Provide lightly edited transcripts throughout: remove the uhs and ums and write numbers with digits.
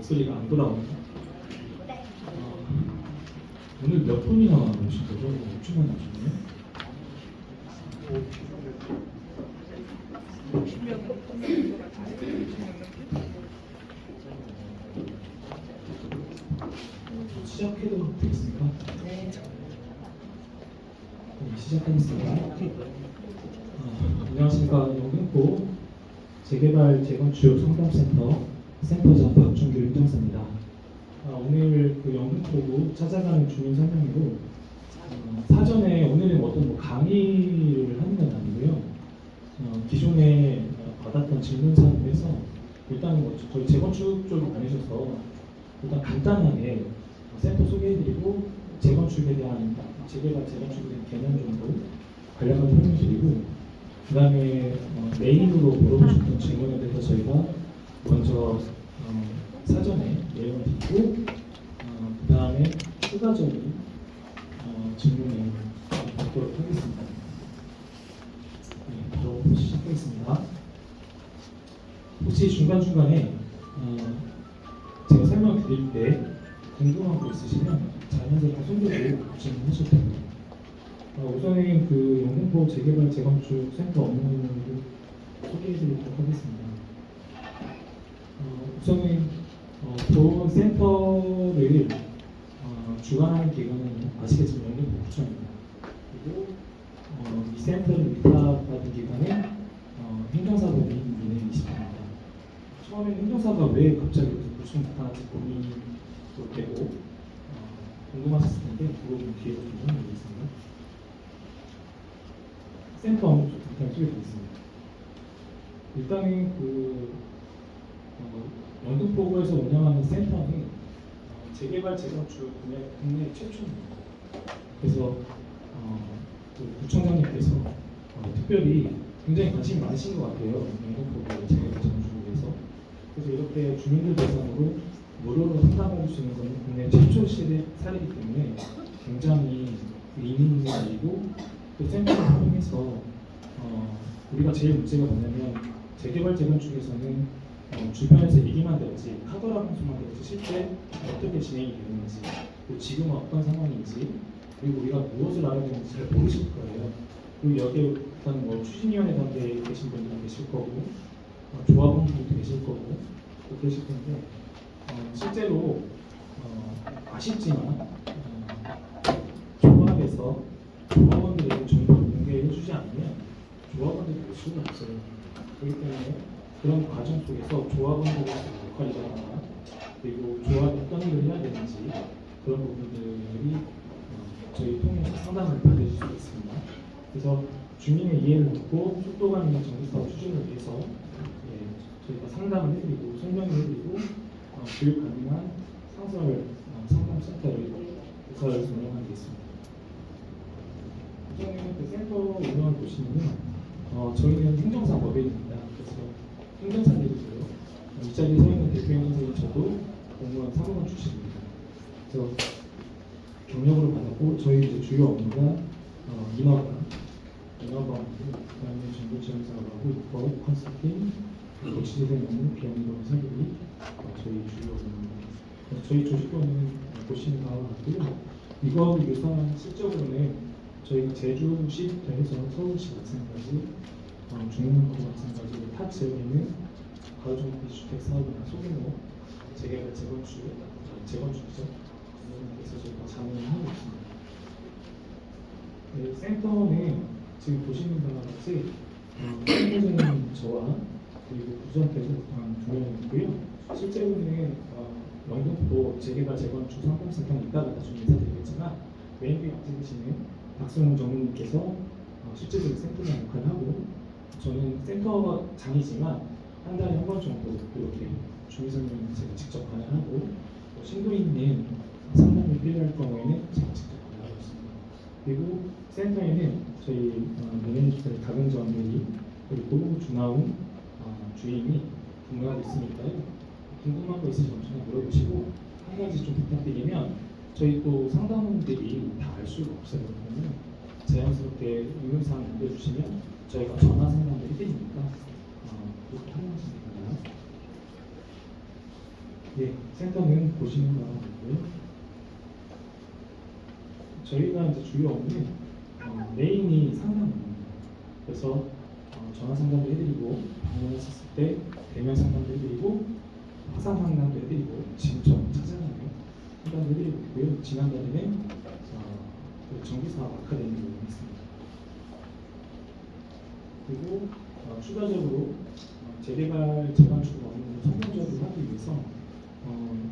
목소리가 안 돌아옵니다. 오늘 몇 분이나 오신 거죠? 엄청 많이 오셨네요. 시작해도 되겠습니까? 네. 시작하겠습니다. 안녕하십니까. 영등포 재개발 재건축 상담센터 센터장 박준규 행정사입니다. 오늘 그 영등포구 찾아가는 주민 설명으로 사전에 오늘은 어떤 강의를 하는 건 아니고요. 기존에 받았던 질문사항을 해서 일단 저희 재건축 쪽에 보내셔서 일단 간단하게 센터 소개해드리고 재건축에 대한 재개발 재건축에 대한 개념 정도 간략하게 설명드리고 그 다음에 메인으로 물어보셨던 질문에 대해서 저희가 먼저 사전에 내용을 듣고 그 다음에 추가적인 질문을 받도록 하겠습니다. 네, 바로 시작하겠습니다. 혹시 중간중간에 제가 설명 드릴 때 궁금한 거 있으시면 자연스럽게 손들고 질문하셔도 됩니다. 우선은 그 영등포 재개발 재건축 센터 업무를 소개해드리도록 하겠습니다. 우선은 본 센터를 주관하는 기관은 아시겠지만 영등포 구청입니다. 그리고 이 센터를 위탁받은 기관은 행정사법인 민행20입니다. 처음에는 행정사가 왜 갑자기 구청 나타날지 고민이 되고 궁금하셨을 텐데 그거 뒤에 좀 설명드리겠습니다. 센터 업무 좀 간단히 소개드리겠습니다. 일단은 영등포구에서 운영하는 센터는 재개발 재건축 국내 최초입니다. 그래서 구청장님께서 특별히 굉장히 관심이 많으신 것 같아요. 영등포구 재개발 재건축을 위해서. 그래서 이렇게 주민들 대상으로 무료로 상담해 주시는 것은 국내 최초 사례이기 때문에 굉장히 의미 있는 일이고 또 센터를 활용해서 우리가 제일 문제가 뭐냐면 재개발 재건축에서는 주변에서 얘기만 들었지 카더라 방송만 들었지 실제 어떻게 진행이 되는지 그리고 지금은 어떤 상황인지 그리고 우리가 무엇을 알아야 되는지 잘 모르실 거예요. 그리고 여기에 일단 추진위원회 단계에 계신 분들도 계실 거고 조합원분들도 계실 거고 또 그러실 텐데 실제로 아쉽지만 조합에서 조합원들에게 정보를 공개해 주지 않으면 조합원들이 볼 수가 없어요. 그렇기 때문에 그런 과정 속에서 조합원들의 역할이라거나 그리고 조합이 어떤 일을 해야 되는지 그런 부분들이 저희 통해서 상담을 받으실 수 있습니다. 그래서 주민의 이해를 돕고 속도감 있는 정기사업 추진을 위해서 저희가 상담을 해드리고 설명을 해드리고 교육 가능한 상담센터를 개설해서 운영하고 있습니다. 우선은 그 센터 운영을 보시면은 저희는 행정사법인입니다. 그래서 행정사들이고요. 이 자리에 서 있는 대표님 선생님 저도 공무원 사무관 출신입니다. 그래서 경력으로 받았고 저희 이제 주요 업무가 인허가, 그다음에 정보 지원 사업하고 입법, 컨설팅, 거치재생 업무, 비용으로 설립이 저희 주요 업무입니다. 저희 조직원은 보시는 바와 같고요. 이거하고 유사한 실적으로는 저희 제주시부터 해서 서울시 마찬가지, 중문구 마찬가지로 타 지역에 있는 가로정비 주택 사업이나 소규모 재개발 재건축죠. 그래서 저희가 자문을 하고 있습니다. 네, 센터는 지금 보시는 바와 같이 센터장님 저와 그리고 부수한테서 한 2명이고요. 실제로는 영등포 재개발 재건축 상담센터는 이따가 나중에 인사드리겠지만 메인에 맡으시는 박성훈 전무님께서 실제적으로 센터장 역할을 하고 저는 센터장이지만 한 달에 한 번 정도 이렇게 주민 설명을 제가 직접 관할하고 심도 있는 상담이 필요할 경우에는 제가 직접 관할하고 있습니다. 그리고 센터에는 저희 매니저들 가금전들이 그리고 준하운 주임이 근무하고 있으니까요. 궁금한 거 있으시면 전화 물어보시고 한 가지 좀 부탁드리면 저희 또 상담원들이 다 알 수가 없어요. 그러면 자연스럽게 의문사항 남겨주시면 저희가 전화 상담을 해드리니까 그렇게 활용하시면 됩니다. 예, 센터는 보시는 바가 있고요. 저희가 이제 주요 업무는 메인이 상담입니다. 그래서 전화 상담도 해드리고 방문하셨을 때 대면 상담도 해드리고 화상 상담도 해드리고 지금처럼 찾아가요 상담도 해드리고 있고요. 지난달에는 그 정비사업 아카데미를 했습니다. 그리고 추가적으로 재개발 재건축 업무를 성공적으로 하기 위해서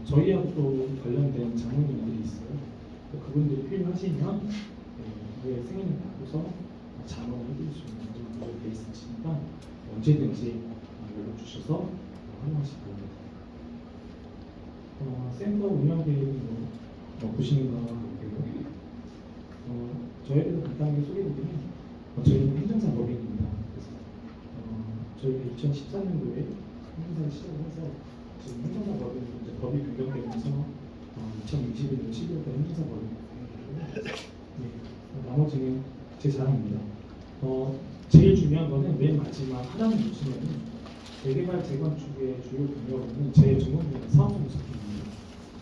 저희하고 또 관련된 장모님들이 있어요. 그분들이 필요하시면 그 승인을 받고서 자문을 해드릴 수 있는 그런 구조로 되어 있으시니까 언제든지 연락 주셔서 활용하시기 바랍니다. 센터 운영 계획은 보시는 바와 같고요. 저희에 대해서 간단하게 소개해드리면 저희는 행정사 법인입니다. 그래서 저희가 2014년도에 행정사를 시작을 해서 지금 행정사 법인이 이제 법이 변경되면서 2021년 12월달 행정사 법인이 네, 나머지는 제 자랑입니다. 제일 중요한 거는 맨 마지막 하나만 보시면 재개발 재건축의 주요 경력은 제 전문분야 사업정보사입니다.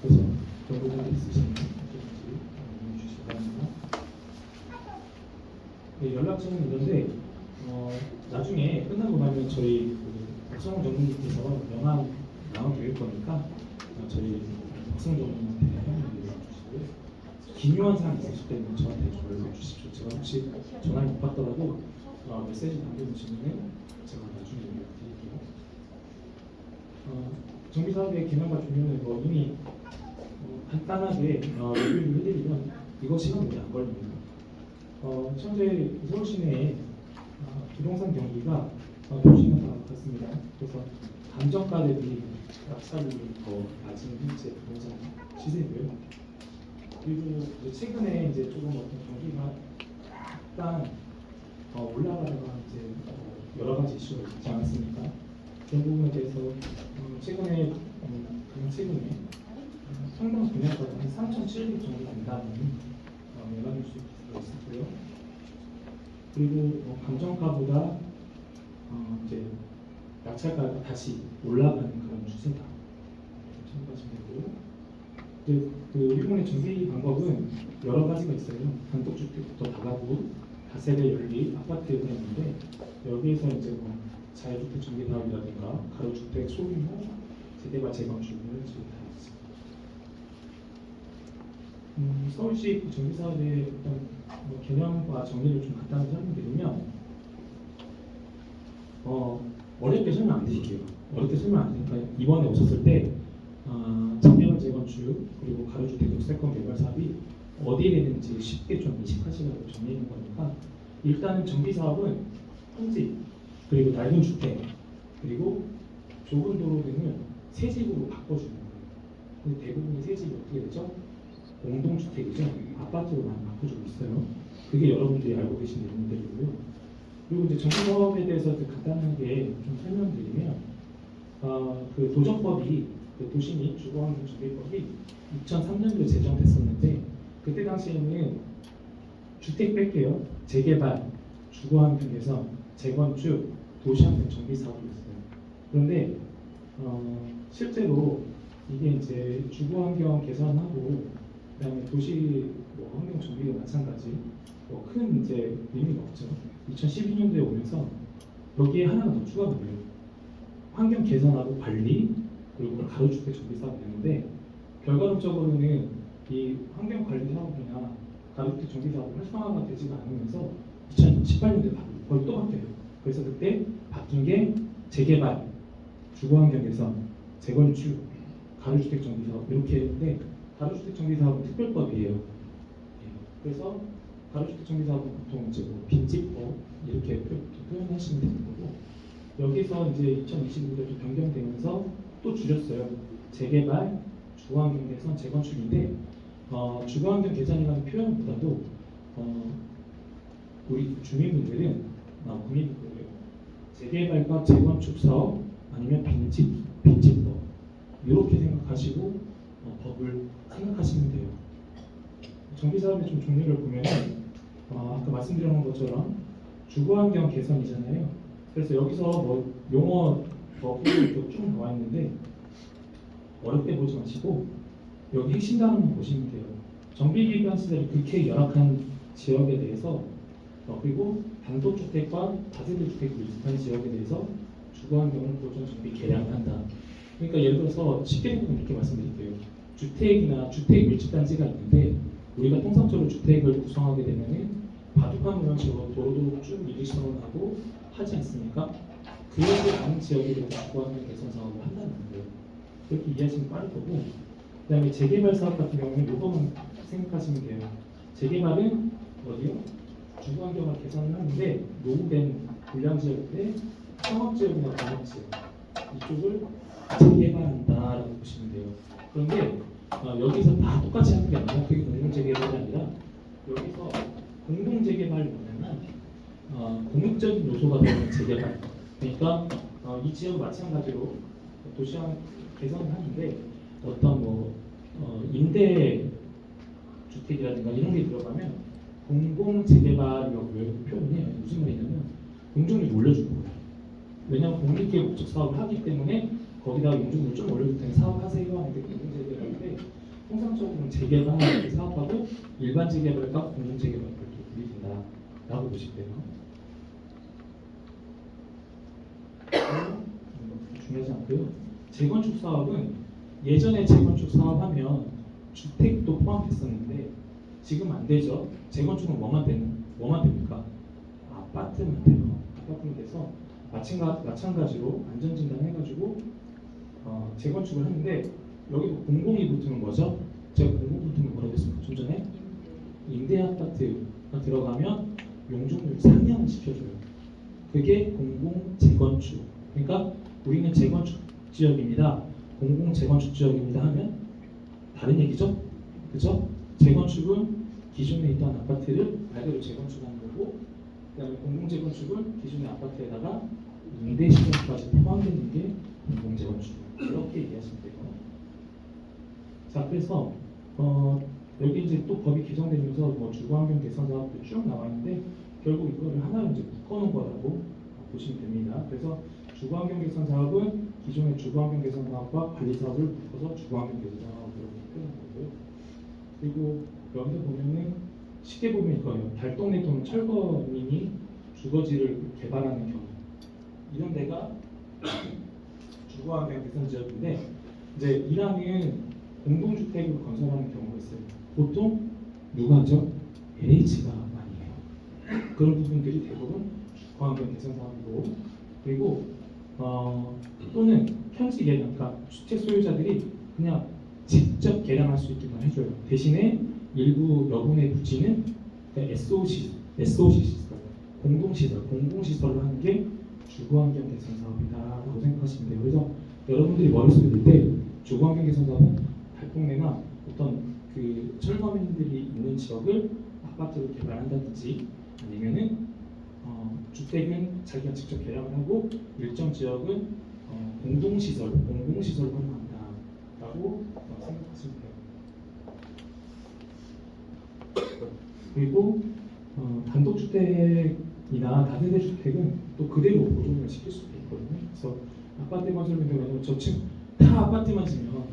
그래서 정보가 있으시면 문의 주시기 바랍니다. 네, 연락처는 이런데 나중에 끝나고 나면 저희 박성훈 전문님께서 명함 나눠드릴 거니까 저희 박성훈 전문님한테 연락 주시고요. 기묘한 사항 있으실 때는 저한테 연락 주십시오. 제가 혹시 전화를 못 받더라도 메시지 남겨주시면 제가 나중에 연락드릴게요. 정비사업의 기능과 종류는 이미 간단하게 리뷰를 해드리면 이거 시간 오래 안 걸립니다. 현재 서울 시내에 부동산 경기가 보시는 바와 같습니다. 그래서 감정가 대비 낙찰률이 더 낮은 현재 부동산 시세고요. 그리고 최근에 이제 조금 어떤 경기가 약간 올라가다가 이제 여러 가지 이슈가 있지 않았습니까? 그런 부분에 대해서 최근에 상당 분야가가 한 3,700 정도 된다는 연락일 수 있었고요. 그리고 감정가보다 이제 낙찰가가 다시 올라가는 그런 추세다. 참고하시면 되고요. 그 일본의 정비 방법은 여러 가지가 있어요. 단독주택부터 다가구, 다세대 연립, 아파트가 있는데 여기에서 이제 자유주택 정비 사업이라든가 가로주택 소규모 재개발 재건축을 지금 다 있습니다. 서울시 정비 사업의 어떤 개념과 정리를 좀 간단하게 설명드리면 어렵게 설명 안 드릴게요. 어렵게 설명 안 드리니까 이번에 오셨을 때 재개발 재건축 그리고 가로주택 역세권 개발 사업이 어디에 되는지 쉽게 좀 인식하시라고 정리해놓은 거니까 일단은 정비 사업은 평지 그리고 낡은 주택 그리고 좁은 도로 등을 새 집으로 바꿔주는 거예요. 근데 대부분의 새 집이 어떻게 되죠? 공동주택이죠. 아파트로 많이 바꿔주고 있어요. 그게 여러분들이 알고 계신 내용들이고요. 그리고 이제 정비 사업에 대해서 간단하게 좀 설명드리면 그 도정법이 그 도시 및 주거환경 정비법이 2003년도에 제정됐었는데 그때 당시에는 주택 뺄게요. 재개발, 주거환경 개선, 재건축, 도시환경 정비 사업이었어요. 그런데 실제로 이게 이제 주거환경 개선하고 그다음에 도시 환경 정비도 마찬가지 큰 이제 의미가 없죠. 2012년도에 오면서 여기에 하나가 더 추가가 돼요. 환경 개선하고 관리 그리고 가로주택 정비 사업이 되는데 결과론적으로는 이 환경 관리 사업이나 가로주택 정비 사업이 활성화가 되지가 않으면서 2018년도에 거의 또 바뀌어요. 그래서 그때 바뀐 게 재개발, 주거환경 개선, 재건축, 가로주택 정비 사업 이렇게 했는데 가로주택 정비 사업은 특별법이에요. 그래서 가로주택 정비 사업은 보통 이제 빈집법 이렇게 표현하시면 되는 거고 여기서 이제 2025년도 변경되면서 또 줄였어요. 재개발, 주거환경 개선, 재건축인데 주거환경 개선이라는 표현보다도 우리 주민분들은 국민분들은 재개발과 재건축 사업 아니면 빈집법 이렇게 생각하시고 법을 생각하시면 돼요. 정비 사업의 좀 종류를 보면 아까 말씀드린 것처럼 주거환경 개선이잖아요. 그래서 여기서 용어 법이 쭉 나와 있는데 어렵게 보지 마시고 여기 핵심 단어만 보시면 돼요. 정비기반 시설이 그렇게 열악한 지역에 대해서 그리고 단독주택과 다세대 주택이 밀집한 지역에 대해서 주거환경을 보존 정비 개량한다. 그러니까 예를 들어서 쉽게 보면 이렇게 말씀드릴게요. 주택이나 주택 밀집단지가 있는데 우리가 통상적으로 주택을 구성하게 되면은 바둑판 모양식으로 도로도 쭉 일직선하고 하지 않습니까? 그렇지 않은 지역에 대해서 주거환경 개선 사업을 한다는 거예요. 그렇게 이해하시면 빠를 거고, 그다음에 재개발 사업 같은 경우는 이것만 생각하시면 돼요. 재개발은 어디요? 주거환경을 개선을 하는데 노후된 불량지역대 상업지역이나 공업지역 이쪽을 재개발한다라고 보시면 돼요. 그런데 여기서 다 똑같이 하는 게 아니라 그게 공공재개발이 아니라 여기서 공공재개발이 뭐냐면 공익적인 요소가 되는 재개발. 그러니까 이 지역 마찬가지로 도시환 개선을 하는데 어떤 임대 주택이라든가 이런 게 들어가면 공공재개발이라고 표현해요. 무슨 말이냐면 용적률 올려줄 거예요. 왜냐하면 공익계 목적 사업을 하기 때문에 거기다가 용적률 좀 올려줄 테니 사업하세요 하는데 공공재개발인데 통상적으로는 재개발 사업하고 일반 재개발과 공공재개발 이렇게 분리된다라고 보시면 돼요. 중요하지 않고요. 재건축 사업은 예전에 재건축 사업하면 주택도 포함됐었는데 지금 안 되죠. 재건축은 뭐만 됩니까? 아파트만 돼요. 아파트만 돼서 마찬가지로 안전진단 해가지고 재건축을 하는데 여기도 공공이 붙으면 뭐죠? 제가 공공 붙으면 뭐라고 했습니까? 좀 전에 임대 아파트가 들어가면 용적률 상향을 시켜줘요. 그게 공공 재건축. 그러니까 우리는 재건축 지역입니다. 공공 재건축 지역입니다 하면 다른 얘기죠? 그죠? 재건축은 기존에 있던 아파트를 말 그대로 재건축하는 거고, 그다음에 공공 재건축은 기존의 아파트에다가 임대 시설까지 포함되는 게 공공 재건축. 이렇게 이해하시면 돼요. 자, 그래서 여기 이제 또 법이 개정되면서 주거환경 개선 사업도 쭉 나와 있는데 결국 이거를 하나로 이제 묶어놓은 거라고 보시면 됩니다. 그래서 주거환경 개선 사업은 기존의 주거환경 개선 사업과 관리 사업을 묶어서 주거환경 개선 사업으로 표현한 거고요. 그리고 여기서 보면은 쉽게 보면 이거예요. 달동네 또는 철거민이 주거지를 개발하는 경우 이런 데가 주거환경 개선 지역인데 이제 1항은 공동주택을 건설하는 경우가 있어요. 보통 누가 하죠? LH가 많이 해요. 그런 부분들이 대부분 주거환경 개선 사업이고, 그리고 또는 현지 개량, 그러니까 주택 소유자들이 그냥 직접 개량할 수 있게만 해줘요. 대신에 일부 여분의 부지는 SOC 시설, 공공시설을 하는 게 주거환경 개선 사업이다라고 생각하시면 돼요. 그래서 여러분들이 머릿속에 넣을 때 주거환경 개선 사업은 달동네나 어떤 그 철거민들이 있는 지역을 아파트로 개발한다든지 아니면은 주택은 자기가 직접 개량을 하고 일정 지역은 공동시설로 활용한다라고 생각하시면 돼요. 그리고 단독주택이나 다세대 주택은 또 그대로 보존을 시킬 수도 있거든요. 그래서 아파트 건설민들은 저층 다 아파트만 지면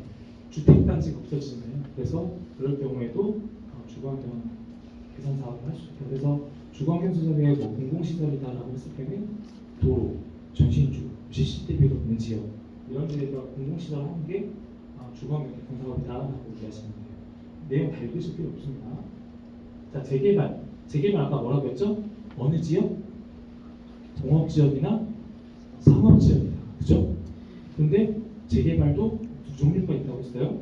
주택단지가 없어지잖아요. 그래서 그럴 경우에도 주거환경 개선 사업을 할 수 있다. 그래서 주거환경 시설에 공공시설이다라고 했을 때는 도로, 전신주, CCTV가 있는 지역 이런 데에다 공공시설 하는 게 주거환경 개선 사업이다라고 이해하시면 돼요. 내용 다 읽으실 필요 없습니다. 자, 재개발 아까 뭐라고 했죠? 어느 지역? 동업지역이나 상업지역이다. 그죠? 근데 재개발도 두 종류가 있다고 했어요.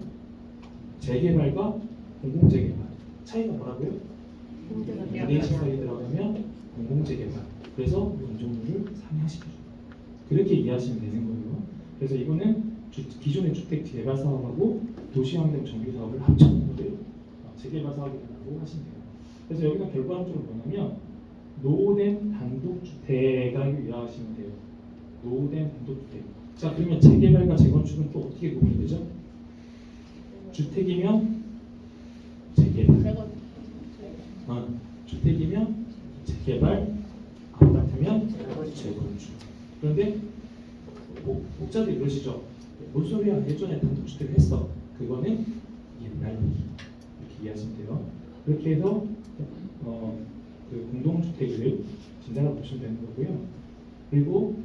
재개발과 공공재개발. 차이가 뭐라고요? 임대 시설이 들어가면 공공재개발. 그래서 용적률을 상향시켜줍니다. 그렇게 이해하시면 되는 거예요. 그래서 이거는 기존의 주택 재개발 사업하고 도시환경 정비 사업을 합쳐놓은 거를 재개발 사업이라고 하시면 돼요. 그래서 여기서 결과적으로 뭐냐면 노후된 단독주택을 이해하시면 돼요. 노후된 단독주택. 자, 그러면 재개발과 재건축은 또 어떻게 구분이 되죠? 주택이면 재개발, 주택이면 재개발, 아파트면 재건축. 그런데 목자들 이러시죠? 뭔 소리야? 예전에 단독주택 했어. 그거는 옛날 얘기. 이렇게 이해하시면 돼요. 그렇게 해서 그 공동주택을 진단을 보시면 되는 거고요. 그리고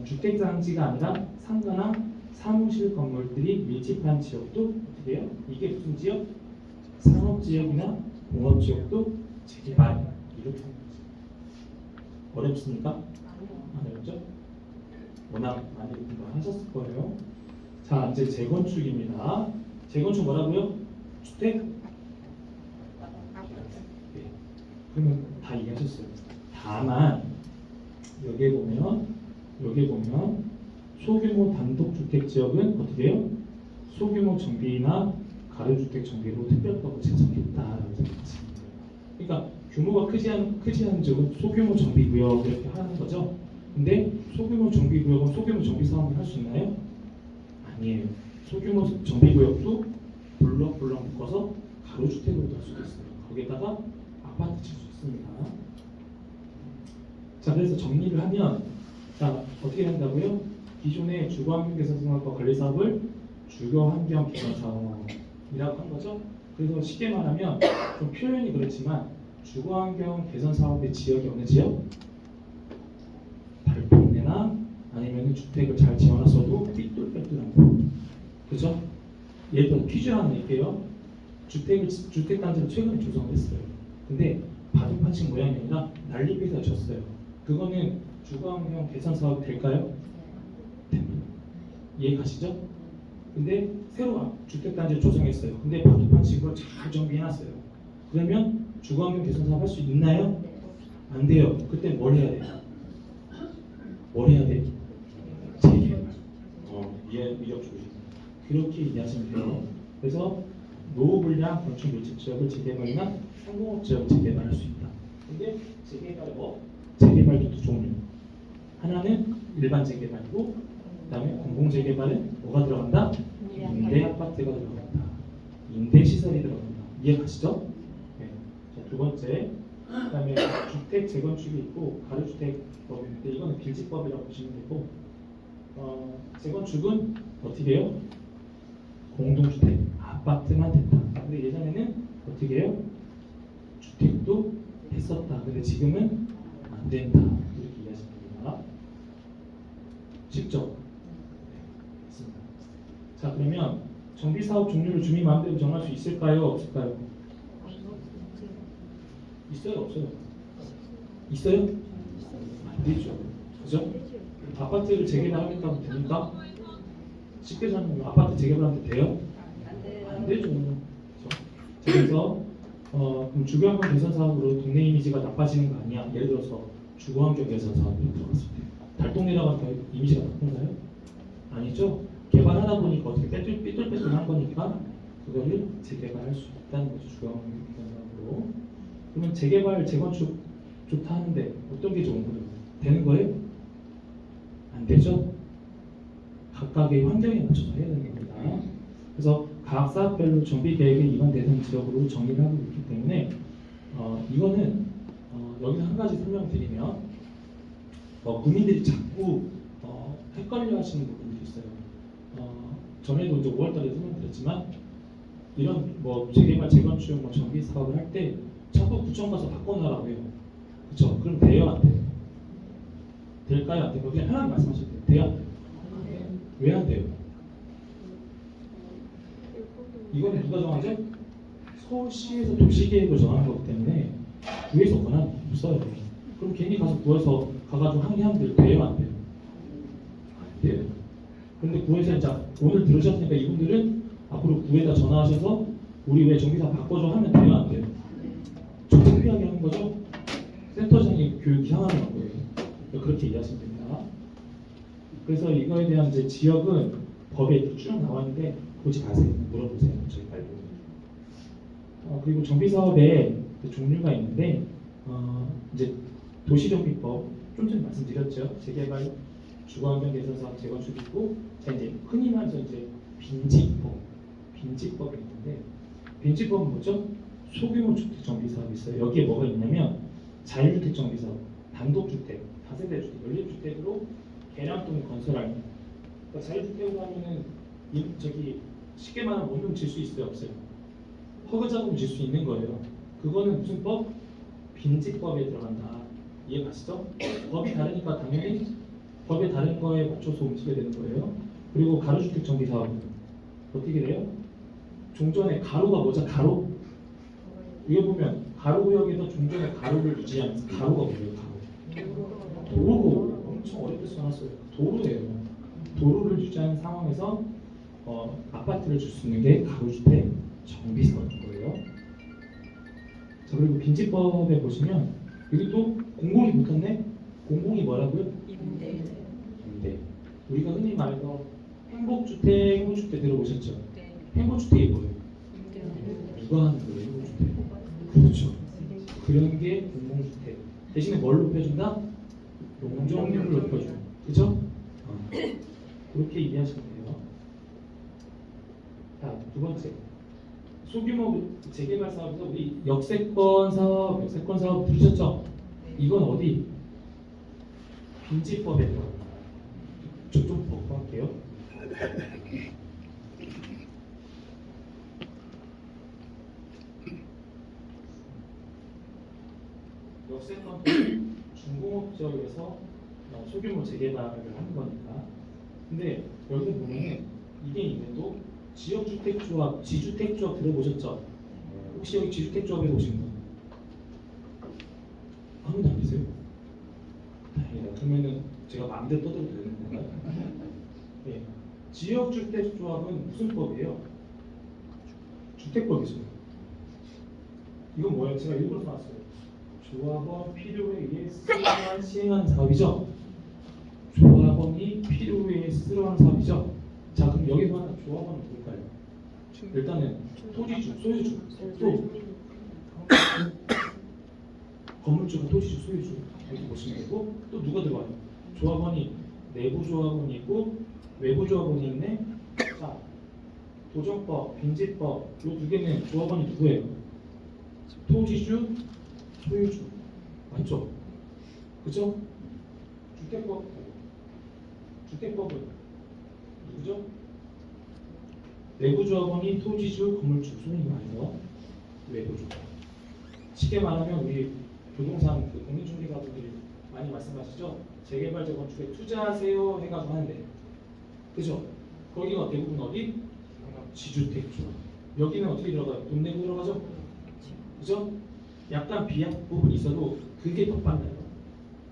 주택단지가 아니라 상가나 사무실 건물들이 밀집한 지역도 어떻게 해요? 이게 무슨 지역? 상업지역이나 공업지역도 재개발 이렇게 하는 거죠. 어렵습니까? 안 어렵죠? 워낙 많이 공부하셨을 거예요. 자, 이제 재건축입니다. 재건축 뭐라고요? 주택? 네. 그러면 다 이해하셨어요. 다만 여기에 보면 소규모 단독주택 지역은 어떻게 해요? 소규모 정비나 가로주택 정비로 특별법을 제정했다라고 생각하시면 돼요. 그러니까 규모가 크지 않은 지역은 소규모 정비구역 이렇게 하는 거죠. 근데 소규모 정비구역은 소규모 정비 사업을 할 수 있나요? 아니에요. 소규모 정비구역도 블럭 묶어서 가로주택으로도 할 수도 있어요. 거기에다가 아파트 칠 수 있습니다. 자, 그래서 정리를 하면 자 어떻게 한다고요? 기존의 주거환경 개선 사업과 관리 사업을 주거환경 개선 사업이라고 한 거죠. 그래서 쉽게 말하면 좀 표현이 그렇지만 주거환경 개선 사업의 지역이 어느 지역? 달동네나 아니면 주택을 잘 지어놨어도 삐뚤빼뚤한 곳. 그죠? 예를 들어 퀴즈 하나 낼게요. 주택단지를 최근에 조성을 했어요. 근데 바둑판식 모양이 아니라 난리피가 졌어요. 그거는 주거환경 개선 사업이 될까요? 됩니다. 이해 가시죠? 근데 새로 주택단지를 조성했어요. 근데 바둑판식으로 잘 정비해놨어요. 그러면 주거환경 개선 사업 할 수 있나요? 안 돼요. 그때 뭘 해야 돼요? 뭘 해야 돼? 재개발. 이력 조심. 그렇게 이해하시면 돼요. 그래서 노후불량 건축 밀집 지역을 재개발이나 상공업 지역을 재개발할 수 있다. 근데 재개발도 두 종류. 하나는 일반 재개발이고, 그다음에 공공 재개발은 뭐가 들어간다? 임대 아파트가 들어간다. 임대 시설이 들어간다. 이해가시죠? 네. 자, 두 번째. 그다음에 주택 재건축이 있고 가로주택법이 있는데 이거는 빌지법이라고 보시면 되고 재건축은 어떻게 해요? 공동주택, 아파트만 됐다. 근데 예전에는 어떻게 해요? 주택도 했었다. 근데 지금은 안 된다. 이렇게 이해하시면 됩니다. 쉽죠? 네, 됐습니다. 자, 그러면 정비사업 종류를 주민 마음대로 정할 수 있을까요? 없을까요? 있어요? 없어요? 있어요? 안 되죠. 그죠? 아파트를 재개발하겠다고 됩니까? 쉽게 설명하면 아파트 재개발하면 돼요? 안 되죠. 그래서 그럼 주거환경 개선 사업으로 동네 이미지가 나빠지는 거 아니야? 예를 들어서 주거환경 개선 사업으로 들어갔을 때 달동네라고 하니까 이미지가 나쁜가요? 아니죠. 개발하다 보니까 어떻게 삐뚤빼뚤한 거니까 그거를 재개발할 수 있다는 거죠. 주거환경 개선 사업으로. 그러면 재개발, 재건축 좋다 하는데 어떤 게 좋은 거예요? 되는 거예요? 안 되죠. 각각의 환경에 맞춰서 해야 되는 겁니다. 그래서 각 사업별로 정비 계획에 입안되는 지역으로 정리를 하고 있기 때문에 이거는 여기서 한 가지 설명을 드리면 국민들이 자꾸 헷갈려하시는 부분들이 있어요. 전에도 이제 5월달에 설명드렸지만 이런 재개발, 재건축, 정비 사업을 할 때 자꾸 구청 가서 바꿔놔라고 해요. 그렇죠? 그럼 돼요, 안 돼요? 될까요, 안 돼요? 그냥 편하게 말씀하셔도 돼요. 돼요, 안 돼요? 왜 안 돼요? 이거는 누가 정하죠? 서울시에서 도시계획을 정하는 거기 때문에 구에서 권한이 없어요. 그럼 괜히 가서 구에서 가가지고 항의하면 돼요, 안 돼요? 안 돼요. 근데 구에서 이제 오늘 들으셨으니까 이분들은 앞으로 구에다 전화하셔서 우리 왜 정비사 바꿔줘 하면 돼요, 안 돼요? 저 창피하게 하는 거죠? 센터장이 교육 이상하는 거예요. 그렇게 이해하시면 됩니다. 그래서 이거에 대한 이제 지역은 법에 이렇게 쭉 나와 있는데 보지 마세요. 물어보세요. 저희 말고. 그리고 정비 사업에 종류가 있는데 이제 도시정비법 좀 전에 말씀드렸죠. 재개발, 주거환경 개선 사업, 재건축이 있고, 자 이제 흔히 말해서 이제 빈집법이 있는데 빈집법은 뭐죠? 소규모 주택 정비 사업이 있어요. 여기에 뭐가 있냐면 자율주택 정비 사업, 단독주택, 다세대 주택, 연립주택으로 계량동을 건설할 그러니까 자유주택으로 하면은 저기 쉽게 말하면 원룸 질 수 있어요, 없어요? 허그자금 질 수 있는 거예요. 그거는 무슨 법? 빈집법에 들어간다. 이해가시죠? 법이 다르니까 당연히 법에 다른 거에 맞춰서 움직여야 되는 거예요. 그리고 가로주택 정비 사업은 어떻게 돼요? 종전에 가로가 뭐죠? 가로? 이거 보면 가로구역에서 종전에 가로를 유지하면서 가로가 뭐예요? 가로. 도로고 엄청 어렵게 써놨어요. 도로예요. 도로를 유지하는 상황에서 아파트를 줄 수 있는 게 가로주택 정비 사업인 거예요. 자, 그리고 빈집법에 보시면 여기 또 공공이 붙었네. 공공이 뭐라고요? 임대. 임대. 우리가 흔히 말해서 행복주택 들어보셨죠? 네. 행복주택이 뭐예요? 임대. 누가 하는 거예요? 행복주택. 그렇죠. 그런 게 공공주택. 대신에 뭘 높여준다? 용적률을 높여줘. 그죠? 그렇게 이해하시면 돼요. 자, 두 번째. 소규모 재개발 사업에서 우리 역세권 사업 들으셨죠? 이건 어디? 빈집법에 들어갑니다. 저쪽 법 할게요. 역세권 중공업 지역에서 소규모 재개발을 하는 거니까. 근데 여기 보면 이게 있는데도 지역주택조합, 지주택조합 들어보셨죠? 혹시 여기 지주택조합에 오신 분? 아무도 안 계세요? 다행이다. 그러면은 제가 마음대로 떠들어도 되는 건가요? 예. 지역주택조합은 무슨 법이에요? 주택법이죠. 이건 뭐예요? 제가 일부러 써놨어요. 조합원 필요에 의해 스스로 시행하는 사업이죠. 조합원이 필요에 의해 스스로 하는 사업이죠. 자, 그럼 여기서 하는 조합원은 뭘까요? 일단은 토지주, 소유주, 또 건물주가 토지주, 소유주 이렇게 보시면 되고 또 누가 들어와요? 조합원이 내부 조합원이 있고 외부 조합원이 있네. 자, 도정법, 빈집법 이 두 개는 조합원이 누구예요? 토지주, 소유주 맞죠? 그죠? 주택법은 누구죠? 내부 조합원이 토지주, 건물주, 소유가 아니고 외부 조합원. 쉽게 말하면 우리 부동산 공인중개사분들이 많이 말씀하시죠? 재개발 재건축에 투자하세요 해가지고 하는데, 그죠? 거기가 대부분 어디? 지주택조합. 여기는 어떻게 들어가요? 돈 내고 들어가죠? 그죠? 약간 비약 부분이 있어도 그게 더 빨라요.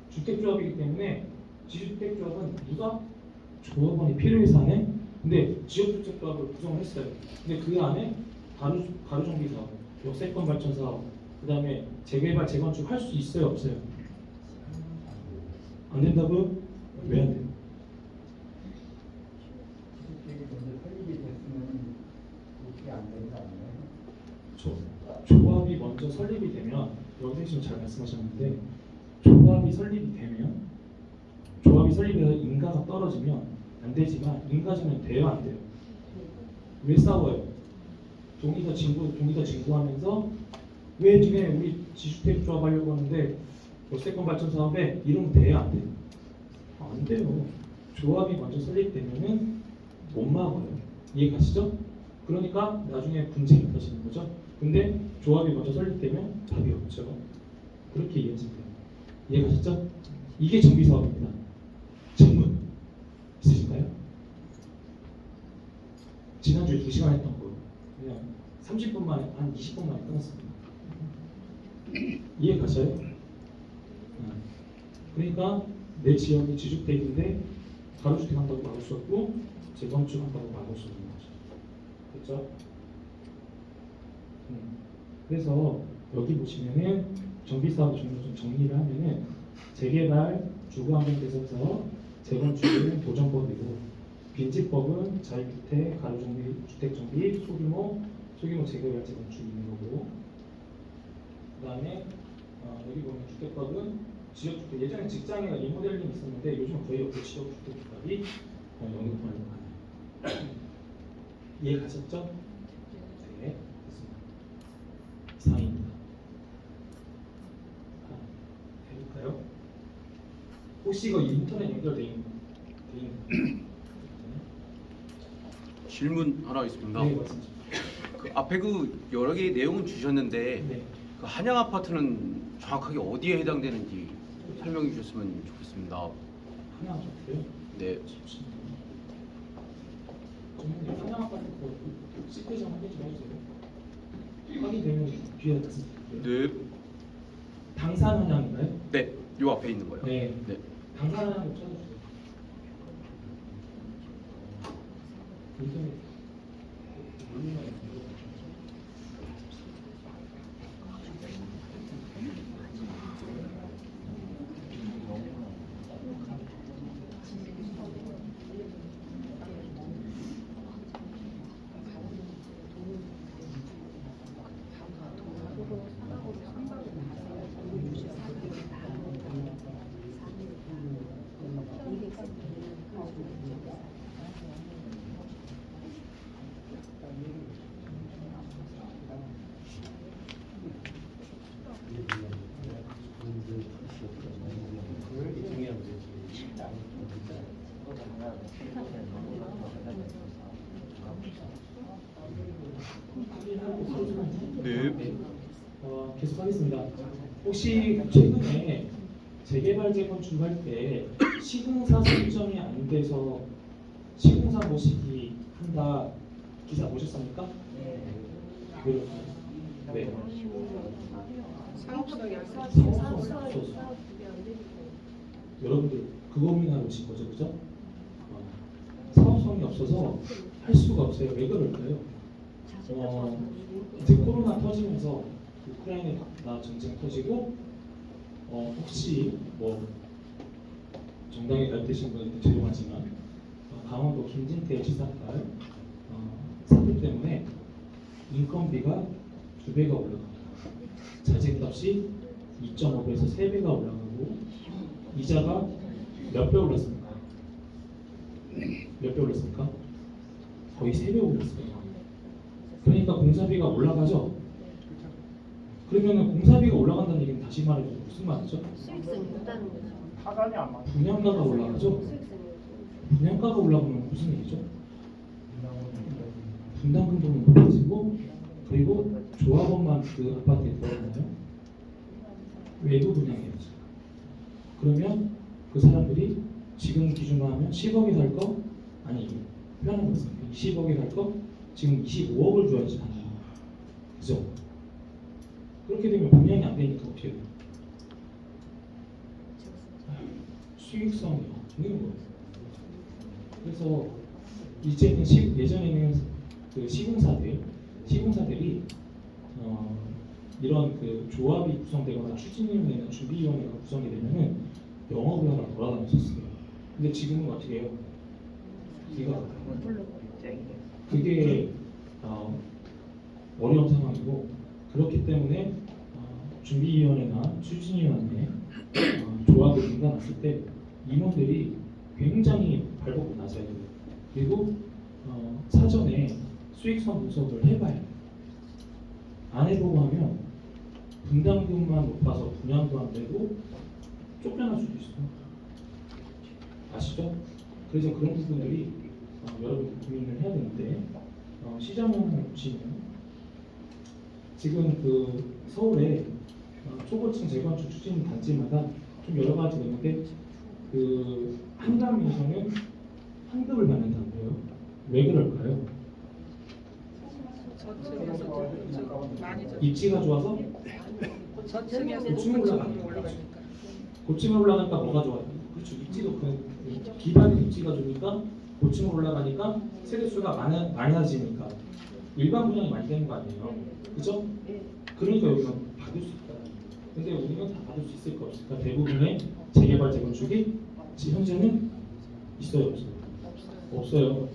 주택조합이기 때문에 지주택조합은 누가? 조합원이 필요해서 하네? 근데 지역주택조합을 구성을 했어요. 근데 그 안에 가로정비사업, 역세권 발전사업, 그 다음에 재개발, 재건축 할 수 있어요? 없어요? 안 된다고요? 왜 안 돼요? 주택이 먼저 설립이 됐으면 그게 안 되는 거 아니에요? 조합이 먼저 설립이 되면 여기서 지금 잘 말씀하셨는데 조합이 설립이 되면서 인가가 떨어지면 안 되지만 인가지면 돼요, 안 돼요? 왜 싸워요? 동의가 진구하면서 왜 니네 우리 지주택 조합 하려고 하는데 역세권 발전 사업에 이러면 돼요, 안 돼요? 안 돼요. 조합이 먼저 설립되면은 못 막아요. 이해 가시죠? 그러니까 나중에 분쟁이 터지는 거죠. 근데 조합이 먼저 설립되면 답이 없죠. 그렇게 이해하시면 돼요. 이해 가셨죠? 이게 정비 사업입니다. 질문 있으신가요? 지난주에 2시간 했던 거 그냥 30분 만에 한 20분 만에 끝났습니다. 이해 가셔요? 그러니까 내 지역이 지주택인데 가로주택 한다고 막을 수 없고 재건축 한다고 막을 수 없는 거죠. 그렇죠? 그래서 여기 보시면은 정비사업 좀 정리를 하면은 재개발, 주거환경개선사업, 재건축은 도정법이고 빈집법은 자유주택, 가로정비, 주택정비, 소규모 재개발, 재건축이 있는 거고 그 다음에 여기 보면 주택법은 지역주택, 예전에 직장이나 리모델링 있었는데 요즘은 거의 없고 지역주택법이 영역화를 하나요. 이해 가셨죠? 네, 됐습니다. 이상입니다. 해볼까요? 혹시 이거 인터넷 연결돼 있는? 질문 하나 있습니다. 네, 맞습니다. 그 앞에 그 여러 개의 내용은 주셨는데 네. 그 한양 아파트는 정확하게 어디에 해당되는지 설명해 주셨으면 좋겠습니다. 하나 좋고요. 네. 좀 하나 아파트 거 시트장 확인 좀 해주세요. 확인되면 뒤에 말씀드릴게요. 네. 당산 한양인가요? 네. 요 앞에 있는 거요. 네. 네. 당산 한양 찾아주세요. 인터넷 네. 계속하겠습니다. 혹시 최근에 재개발 재건축할 때 시공사 선정이 안 돼서 시공사 모시기 한다 기사 보셨습니까? 네. 네. 사업성이 안 사업성 없어서. 여러분들 그거 고민하고 계신 거죠, 그죠? 사업성이 없어서 할 수가 없어요. 왜 그럴까요? 이제 코로나 터지면서 우크라이나 전쟁 터지고 혹시 뭐 정당에 가입되신 분들 죄송하지만 강원도 김진태 지사발 사태 때문에 인건비가 2배가 올라갑니다. 자재값이 2.5배에서 3배가 올라가고 이자가 몇 배 올랐습니까? 몇 배 올랐습니까? 거의 3배 올랐습니다. 그러니까 공사비가 올라가죠. 그러면 공사비가 올라간다는 얘기는 다시 말해서 무슨 말이죠? 수익성이 없다는 거죠. 타단이 안 맞아. 분양가가 올라가죠. 수익성이 분양가가 올라가면 무슨 얘기죠? 분담금 부분 높아지고 그리고 조합원만 그 아파트에 들어가나요? 외부 분양이었죠. 그러면 그 사람들이 지금 기준으로 하면 10억에 살 거 아니 표현한 거습니다 20억에 살 거 지금 25억을 줘야지 하나요. 그죠? 그렇게 되면 분양이 안 되니까 어떻게 돼요? 수익성이 없는 거예요. 그래서 이제는 예전에는 그 시공사들이 이런 그 조합이 구성되거나 추진위원회나 준비위원회가 구성이 되면은 영업을 하러 돌아다녔었어요. 근데 지금은 어떻게 해요? 그게 어려운 상황이고 그렇기 때문에 준비위원회나 추진위원회 조합을 인가났을 때 임원들이 굉장히 발벗고 나서야 돼요. 그리고 사전에 수익성 분석을 해봐야 돼요. 안 해보고 하면 분담금만 높아서 분양도 안 되고 쫓겨날 수도 있어요. 아시죠? 그래서 그런 부분들이 여러분 고민을 해야 되는데 시장을 보시면 지금 그 서울에 초고층 재건축 추진 단지마다 좀 여러 가지가 있는데 그 한강에서는 환급을 받는다고요. 왜 그럴까요? 저층에서 많이 입지가 좋아서 저층에서 고층 올라가니까. 고층을 올라가니까 뭐가 좋아요? 그렇죠. 입지도 그 기반의 입지가 좋으니까 고층으로 올라가니까 세대수가 많아지니까 일반 분양이 많이 되는 거 아니에요? 그죠? 그러니까 여기는 받을 수 있다. 근데 우리는 다 받을 수 있을까 없을까? 대부분의 재개발 재건축이 지금 현재는 있어요, 없어요? 없어요.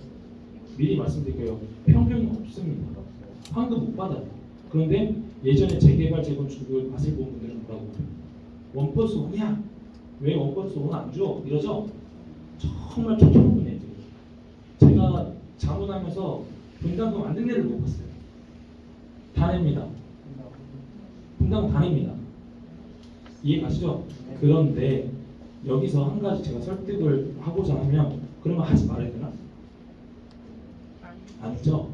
미리 말씀드릴게요. 평균은 없습니다. 환급 못 받아요. 그런데 예전에 재개발 재건축을 맛을 본 분들은 뭐라고 해요? 원 플러스 원이야. 왜 원 플러스 원 안 줘? 이러죠? 정말 초청분 애들. 제가 자문하면서 분담금 안 된 애를 못 봤어요. 다 냅니다. 분담금 다 냅니다. 이해 가시죠? 그런데 여기서 한 가지 제가 설득을 하고자 하면 그러면 하지 말아야 되나? 아니죠?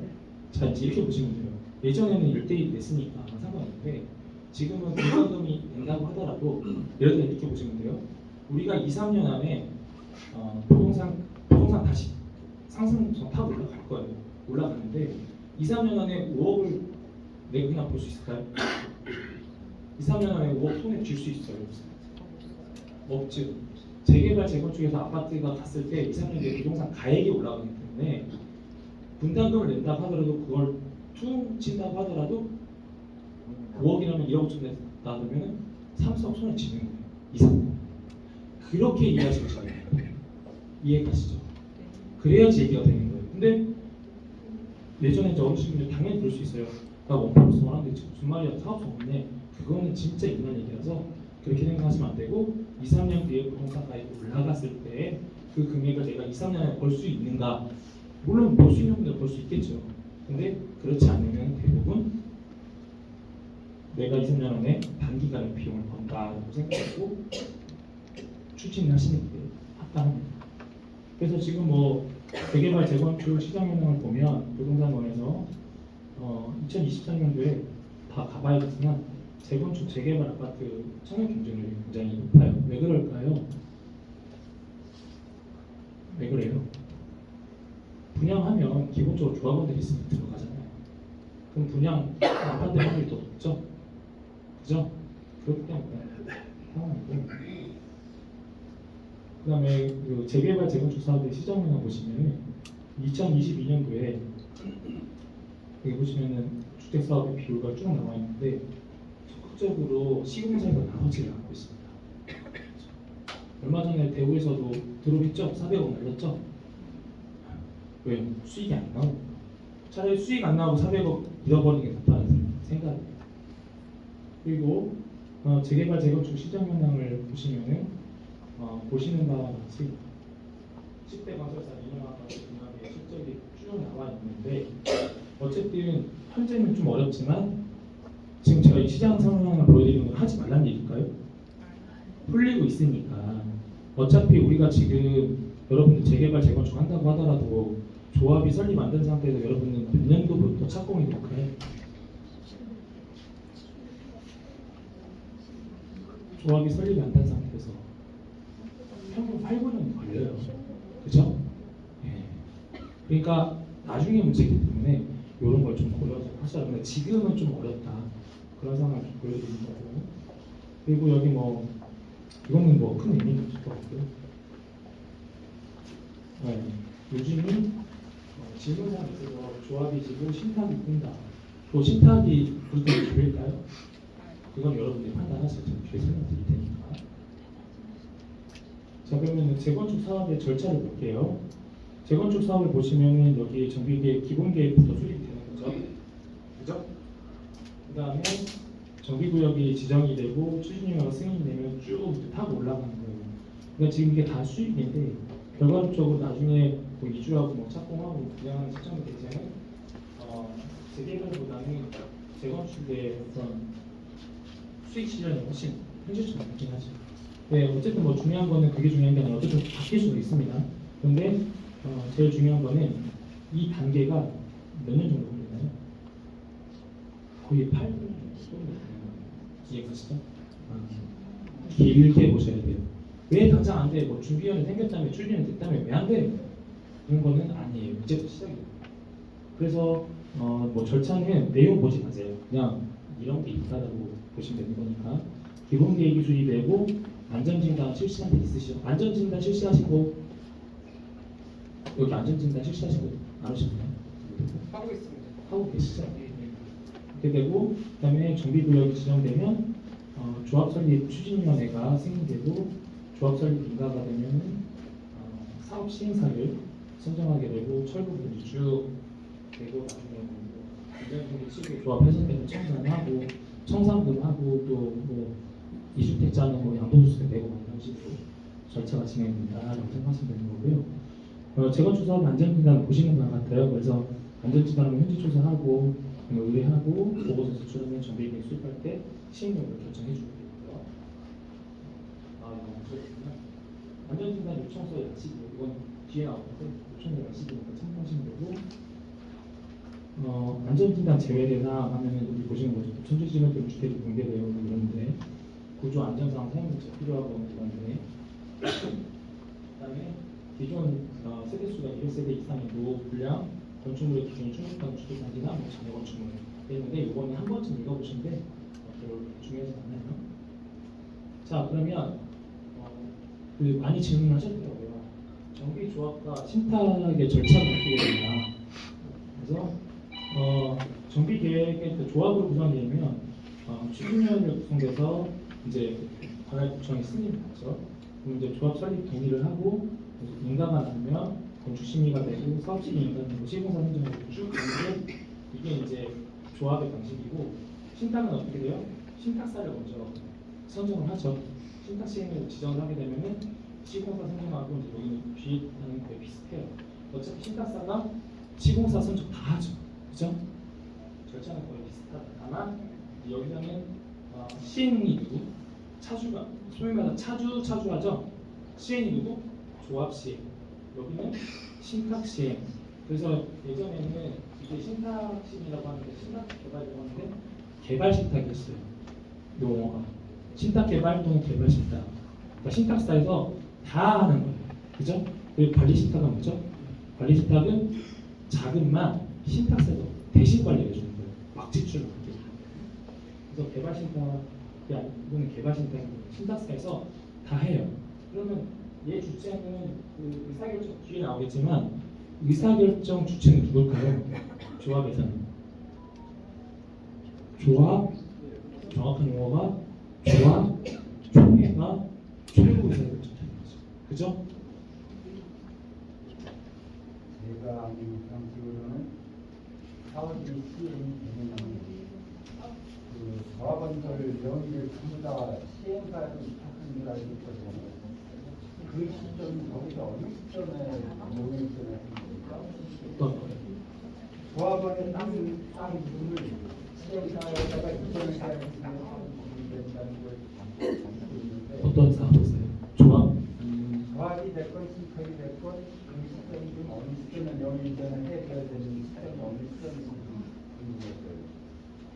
자, 이제 이렇게 보시면 돼요. 예전에는 1대1 냈으니까 상관없는데 지금은 부담금이 된다고 하더라도 예를 들어 이렇게 보시면 돼요. 우리가 2, 3년 안에 부동산 다시 상승성 타고 올라갈 거예요. 올라가는데 2, 3년 안에 5억을 내가 그냥 볼 수 있을까요? 2, 3년 안에 5억 손에 쥘 수 있어요? 없죠. 재개발 재건축에서 아파트가 갔을 때 2, 3년 뒤에 부동산 가액이 올라가기 때문에 분담금을 낸다고 하더라도 그걸 퉁 친다고 하더라도 5억이라면 2억쯤 놔두면 3억 손에 쥐는 거예요. 2, 3년. 그렇게 이해하시면 돼요. 이해가시죠? 그래야지 얘기가 되는 거예요. 근데 예전에 이제 어르신분들 당연히 그럴 수 있어요. 나 원플러스 원하는데 지금 무슨 말이야 사업소 없네. 그거는 진짜 이상한 얘기라서 그렇게 생각하시면 안 되고 2, 3년 뒤에 부동산 가격이 올라갔을 때 그 금액을 내가 2, 3년에 벌 수 있는가? 물론 벌 수 있는 분들 벌 수 있겠죠. 근데 그렇지 않으면 대부분 내가 2, 3년 안에 단기간에 비용을 번다라고 생각하고 추진하시는 게 합당합니다. 그래서 지금 뭐 재개발 재건축 시장 현황을 보면 부동산원에서 2023년도에 다 가봐야겠지만 재건축 재개발 아파트 청약 경쟁률이 굉장히 높아요. 왜 그럴까요? 왜 그래요? 분양하면 기본적으로 조합원들이 있으면 들어가잖아요. 그럼 분양 아파트 확률이 더 높죠? 그죠? 그렇기 때문에 상황이고 그 다음에 그 재개발 재건축 사업의 시장 현황 보시면 2022년도에 여기 보시면은 주택 사업의 비율가 쭉 나와 있는데 적극적으로 시공사가 나오지 않고 있습니다. 얼마 전에 대구에서도 들어오겠죠? 400억 날렸죠? 왜? 수익이 안 나오고 차라리 수익 안 나오고 400억 잃어버리는 게 낫다는 생각이에요. 그리고 재개발 재건축 시장 현황을 보시면은 보시는 바와 같이 10대 건설사 민영아파트 분양의 실적이 쭉 나와 있는데 어쨌든 현재는 좀 어렵지만 지금 제가 이 시장 상황을 보여드리는 건 하지 말라는 얘기일까요? 풀리고 있으니까 어차피 우리가 지금 여러분들 재개발 재건축 한다고 하더라도 조합이 설립 안 된 상태에서 여러분은 몇 년도부터 착공이 될까요? 조합이 설립이 안 된 상태에서 평균 8, 9년 걸려요. 그죠? 예. 그러니까 나중에 문제이기 때문에 이런 걸 좀 고려해서 하셔야 되는데 지금은 좀 어렵다. 그런 상황을 좀 보여드리는 거고. 그리고 여기 뭐 이거는 뭐 큰 의미는 없을 것 같고요. 네. 요즘은 질문사에 있어서 조합이 지고 신탁이 뜬다. 그 신탁이 그렇게 기회일까요? 그건 여러분들이 판단하셔야죠. 뒤에 설명드릴 테니까. 자, 그러면 재건축 사업의 절차를 볼게요. 재건축 사업을 보시면은 여기 정비계획 기본계획부터 수립이 되는 거죠. 그죠? 그 다음에 정비구역이 지정이 되고 추진위원회가 승인이 되면 쭉 타고 올라가는 거예요. 그러니까 지금 이게 다 수익인데 결과적으로 나중에 뭐 이주하고 뭐 착공하고 분양하는 시점이 되면은 재개발보다는 재건축의 어떤 수익 시장이 훨씬 현실적으로 낮긴 하죠. 네, 어쨌든 뭐 중요한 거는 그게 중요한 게 아니라 어쨌든 바뀔 수도 있습니다. 그런데 제일 중요한 거는 이 단계가 몇 년 정도 걸리나요? 거의 8년 정도 이해가시죠? 길게 보셔야 돼요. 왜 당장 안 돼? 뭐 준비위원회 생겼다며 추진이 됐다며 왜 안 돼? 그런 거는 아니에요. 이제부터 시작이에요. 그래서 뭐 절차는 내용 보지 마세요. 그냥 이런 게 있다라고 보시면 되는 거니까 기본 계획이 수립되고 안전진단 실시한 데 있으시죠? 안전진단 실시하시고 여기 안전진단 실시하시고 안 하셨나요? 하고 있습니다. 하고 계시죠? 이렇게 되고 그다음에 정비구역이 지정되면 조합 설립 추진위원회가 승인되고 조합 설립 인가가 되면 사업 시행사를 선정하게 되고 철거분이 쭉 되고 나중에 이전적인 시기 조합 훼손되면 청산하고 청산금하고 또 뭐 이주택자는 뭐 양도소득 내고 뭐 이런 식으로 절차가 진행된다라고 생각하시면 되는 거고요. 재건축 사업 안전진단 보시는 것 같아요. 그래서 안전진단하면 현지 조사하고 의뢰하고 보고서 제출하면 정비계획 수립할 때 시행령을 결정해 주게 되고요. 그렇군요. 안전진단 요청서 양식이요. 이건 뒤에 나오는데 요청서 양식이니까 참고하시면 되고 안전진단 제외대상 하면은 여기 보시는 거죠. 천주지명도 주택이 붕괴되어 이런데 구조 안전상 사용자 필요하고 이런데 그다음에 기존 세대수가 200세대 이상이고 불량 건축물의 기준을 충족하는 주택단지나 뭐 자녀 건축물 되는데 이거는 한 번쯤 읽어보시는데 별로 중요하지 않아요. 자 그러면 그 많이 질문하셨더라고요. 정비조합과 신탁의 절차가 어떻게 되냐. 그래서 정비 계획의 그 조합으로 구성되면 추진위원회를 구성돼서 이제 관할구청이 승인을 하죠. 그럼 이제 조합 설립 동의를 하고 인가가 나면 건축심의가 되고 사업실이 인가되고 시공사 선정을 쭉 가는데 이게 이제 조합의 방식이고 신탁은 어떻게 돼요? 신탁사를 먼저 선정을 하죠. 신탁 시행을 지정을 하게 되면은 시공사 선정하고 이제 여기는 비하는 게 비슷해요. 어차피 신탁사가 시공사 선정 다 하죠. 그죠? 절차는 거의 비슷하다. 다만 여기서는 시행이 누구? 차주가 소위 말해서 차주하죠. 시행이 누구? 조합 시행. 여기는 신탁 시행. 그래서 예전에는 이게 신탁 시행이라고 하는데 신탁 개발이라고 하는데 개발 신탁이었어요. 용어가 신탁 개발 또는 개발 신탁. 그러니까 신탁사에서 다 하는 거예요. 그죠? 그리고 관리 신탁은 뭐죠? 관리 신탁은 자금만 신탁사에서 대신 관리해 주는 거예요. 막 지출을 하게. 그래서 개발 신탁이 아니고 이거는 개발 신탁이고 신탁사에서 다 해요. 그러면 얘 주체는 그 의사결정 뒤에 나오겠지만 의사결정 주체는 누굴까요? 조합에서는 조합 정확한 용어가 조합 총회가 최고 의사결정자인 거죠. 그죠? 제가 아는 상식으로는 사업이 시행이 되면 그 조합원들 명의를 전부 다 시행사로 입학한 줄 알고 있거든요. 그 시점 거기서 어느 시점에 모의점에 어떤 거예요? 조합원의 땅 부분을 시행사에다가 입점해야 된다는 걸 담고 있는데 어떤 사업 있어요? 조합? 조합이 됐건 신탁이 됐건 그 시점이 좀 어느 시점에 명의점을 해줘야 되는 시점이 어느 시점인지 궁금했어요.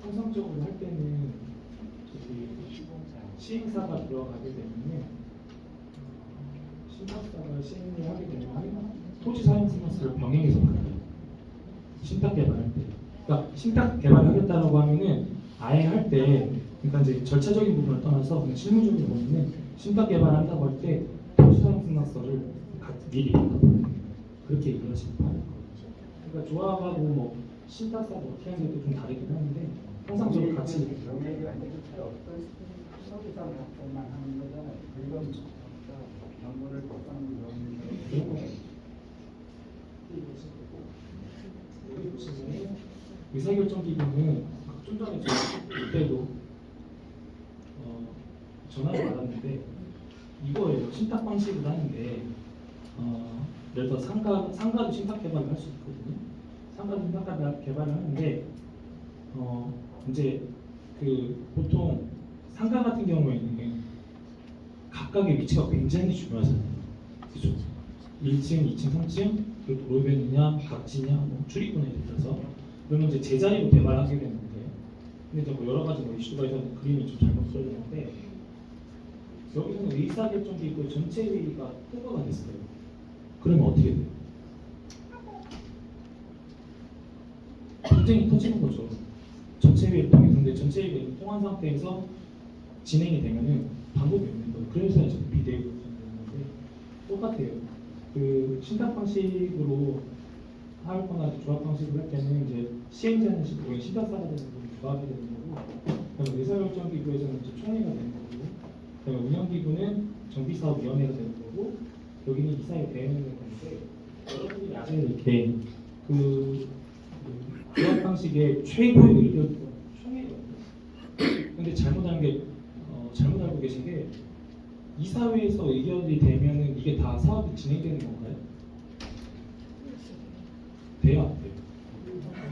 통상적으로 할 때는 저기 시행사가 들어가게 되면 신탁사가 시행을 하게 되면 토지 사용 승낙서를 병행해서 받아요. 신탁 개발할 때. 그러니까 신탁 개발하겠다라고 하면은 아예 할 때 그러니까 이제 절차적인 부분을 떠나서 그냥 실무적인 부분은 신탁 개발한다고 할 때 토지 사용 승낙서를 미리 받아버려요. 그렇게 얘기하시면 돼요. 그러니까 조합하고 뭐 신탁사가 어떻게 하는 것도 좀 다르긴 하는데 항상 좀 같이 명예가 아니고 어떤 서비스 활동만 하는 거잖아요. 그건 정보를 똑바로 여기 보시면 의사결정 기구는 좀 전에 그때도 전화를 받았는데 이거예요. 신탁 방식으로 하는데 예를 들어 상가도 신탁 개발을 할 수 있거든요. 상가도 신탁 개발을 하는데 이제 그 보통 상가 같은 경우에는 각각의 위치가 굉장히 중요하잖아요. 그죠? 1층, 2층, 3층, 그리고 도로변이냐, 각지냐, 뭐 출입구에 따라서 그러면 이제 제자리로 개발하게 되는데 근데 이제 뭐 여러 가지 뭐 이슈가 있어서 그림이 좀 잘못 써졌는데 여기서는 의사결정기구 전체 회의가 통과가 됐어요. 그러면 어떻게 돼요? 분쟁이 터지는 거죠. 전체 회의를 통해서 근데 전체 회의가 통한 상태에서 진행이 되면은 방법이 없는 거예요. 그래서 이제 비대위로 되는데 똑같아요. 그 신탁 방식으로 할 거나 조합 방식으로 할 때는 이제 시행자는 신탁사가 되는 거고 조합이 되는 거고 그다음에 의사결정기구에서는 이제 총회가 되는 거고 그다음에 운영기구는 정비사업위원회가 되는 거고 여기는 이사회 대행이 되는 건데 여러분들이 아시는 이렇게 그 조합 방식의 최고의 의견 총회거든요. 근데 잘못 알고 계신 게 이사회에서 의견이 되면은 이게 다 사업이 진행되는 건가요? 돼요, 안 돼요?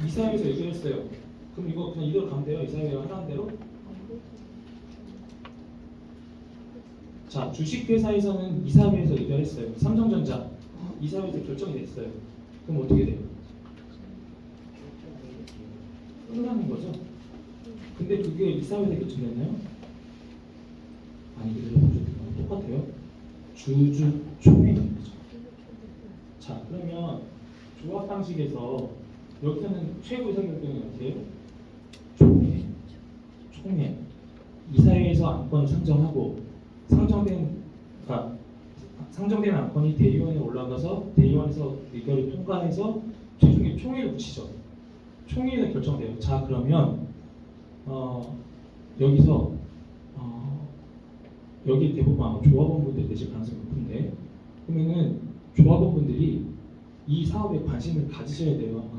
이사회에서 의견했어요. 그럼 이거 그냥 이대로 가면 돼요? 이사회가 하라는 대로? 자, 주식회사에서는 이사회에서 의결했어요. 삼성전자 이사회에서 결정이 됐어요. 그럼 어떻게 돼요? 끝나는 거죠. 근데 그게 이사회에 결정됐나요? 아니 그대로 보셔도 똑같아요. 주주총회인 거죠. 자 그러면 조합 방식에서 여기서는 최고 의사결정이 어떻게 해요? 총회. 이사회에서 안건을 상정하고 상정된 안건이 대의원에 올라가서 대의원에서 의결을 통과해서 최종에 총회를 붙이죠. 총회에서 결정돼요. 자 그러면 여기서 여기 대부분 아마 조합원분들 되실 가능성이 높은데 그러면은 조합원분들이 이 사업에 관심을 가지셔야 돼요.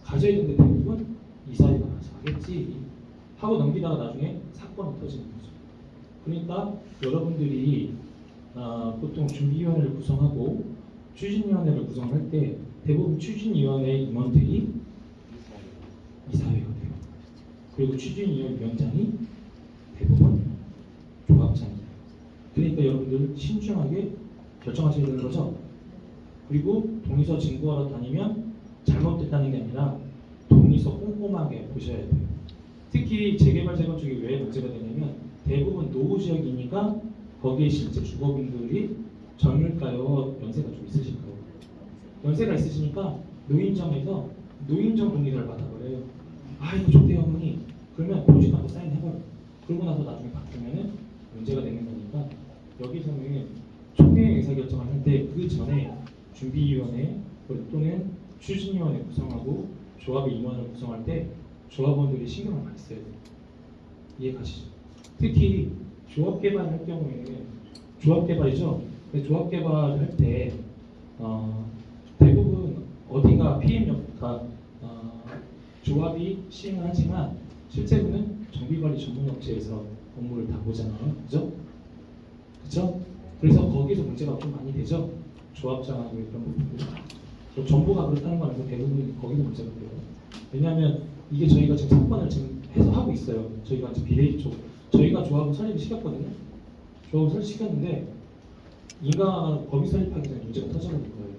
가져야 되는데 대부분 이사회가 알아서 하겠지 하고 넘기다가 나중에 사건이 터지는 거죠. 그러니까 여러분들이 보통 준비위원회를 구성하고 추진위원회를 구성할 때 대부분 추진위원회 임원들이 이사회가 돼요. 그리고 추진위원장이 대부분 조합장이에요. 그러니까 여러분들 신중하게 결정하셔야 되는 거죠. 그리고 동의서 증거하러 다니면 잘못됐다는 게 아니라 동의서 꼼꼼하게 보셔야 돼요. 특히 재개발 재건 쪽이 왜 문제가 되냐면 대부분 노후 지역이니까 거기에 실제 주거분들이 젊을까요? 연세가 좀 있으실까요? 연세가 있으시니까 노인정에서 노인정 동의서를 받아버려요. 아 이거 좋대요 어머니. 그러면 보지도 않고 사인해버려요. 그러고 나서 나중에 바뀌면은 문제가 되는 거니까 여기서는 총회 의사결정을 할 때 그 전에 준비위원회 또는 추진위원회 구성하고 조합의 임원을 구성할 때 조합원들이 신경을 많이 써야 돼요. 이해 가시죠? 특히 조합 개발을 할 경우에는 조합 개발이죠. 조합 개발을 할 때 대부분 어디가 PM역가 조합이 시행을 하지만 실제로는 정비관리 전문업체에서 업무를 다 보잖아요. 그죠? 그죠? 그래서 거기서 문제가 좀 많이 되죠. 조합장하고 이런 부분들. 정부가 그렇다는 건 아니고 대부분 거기서 문제가 돼요. 왜냐하면 이게 저희가 지금 사건을 지금 해서 하고 있어요. 저희가 지금 비례 쪽 저희가 조합을 설립을 시켰거든요. 조합을 설립시켰는데 인가 법이 설립하기 전에 문제가 터져버린 거예요.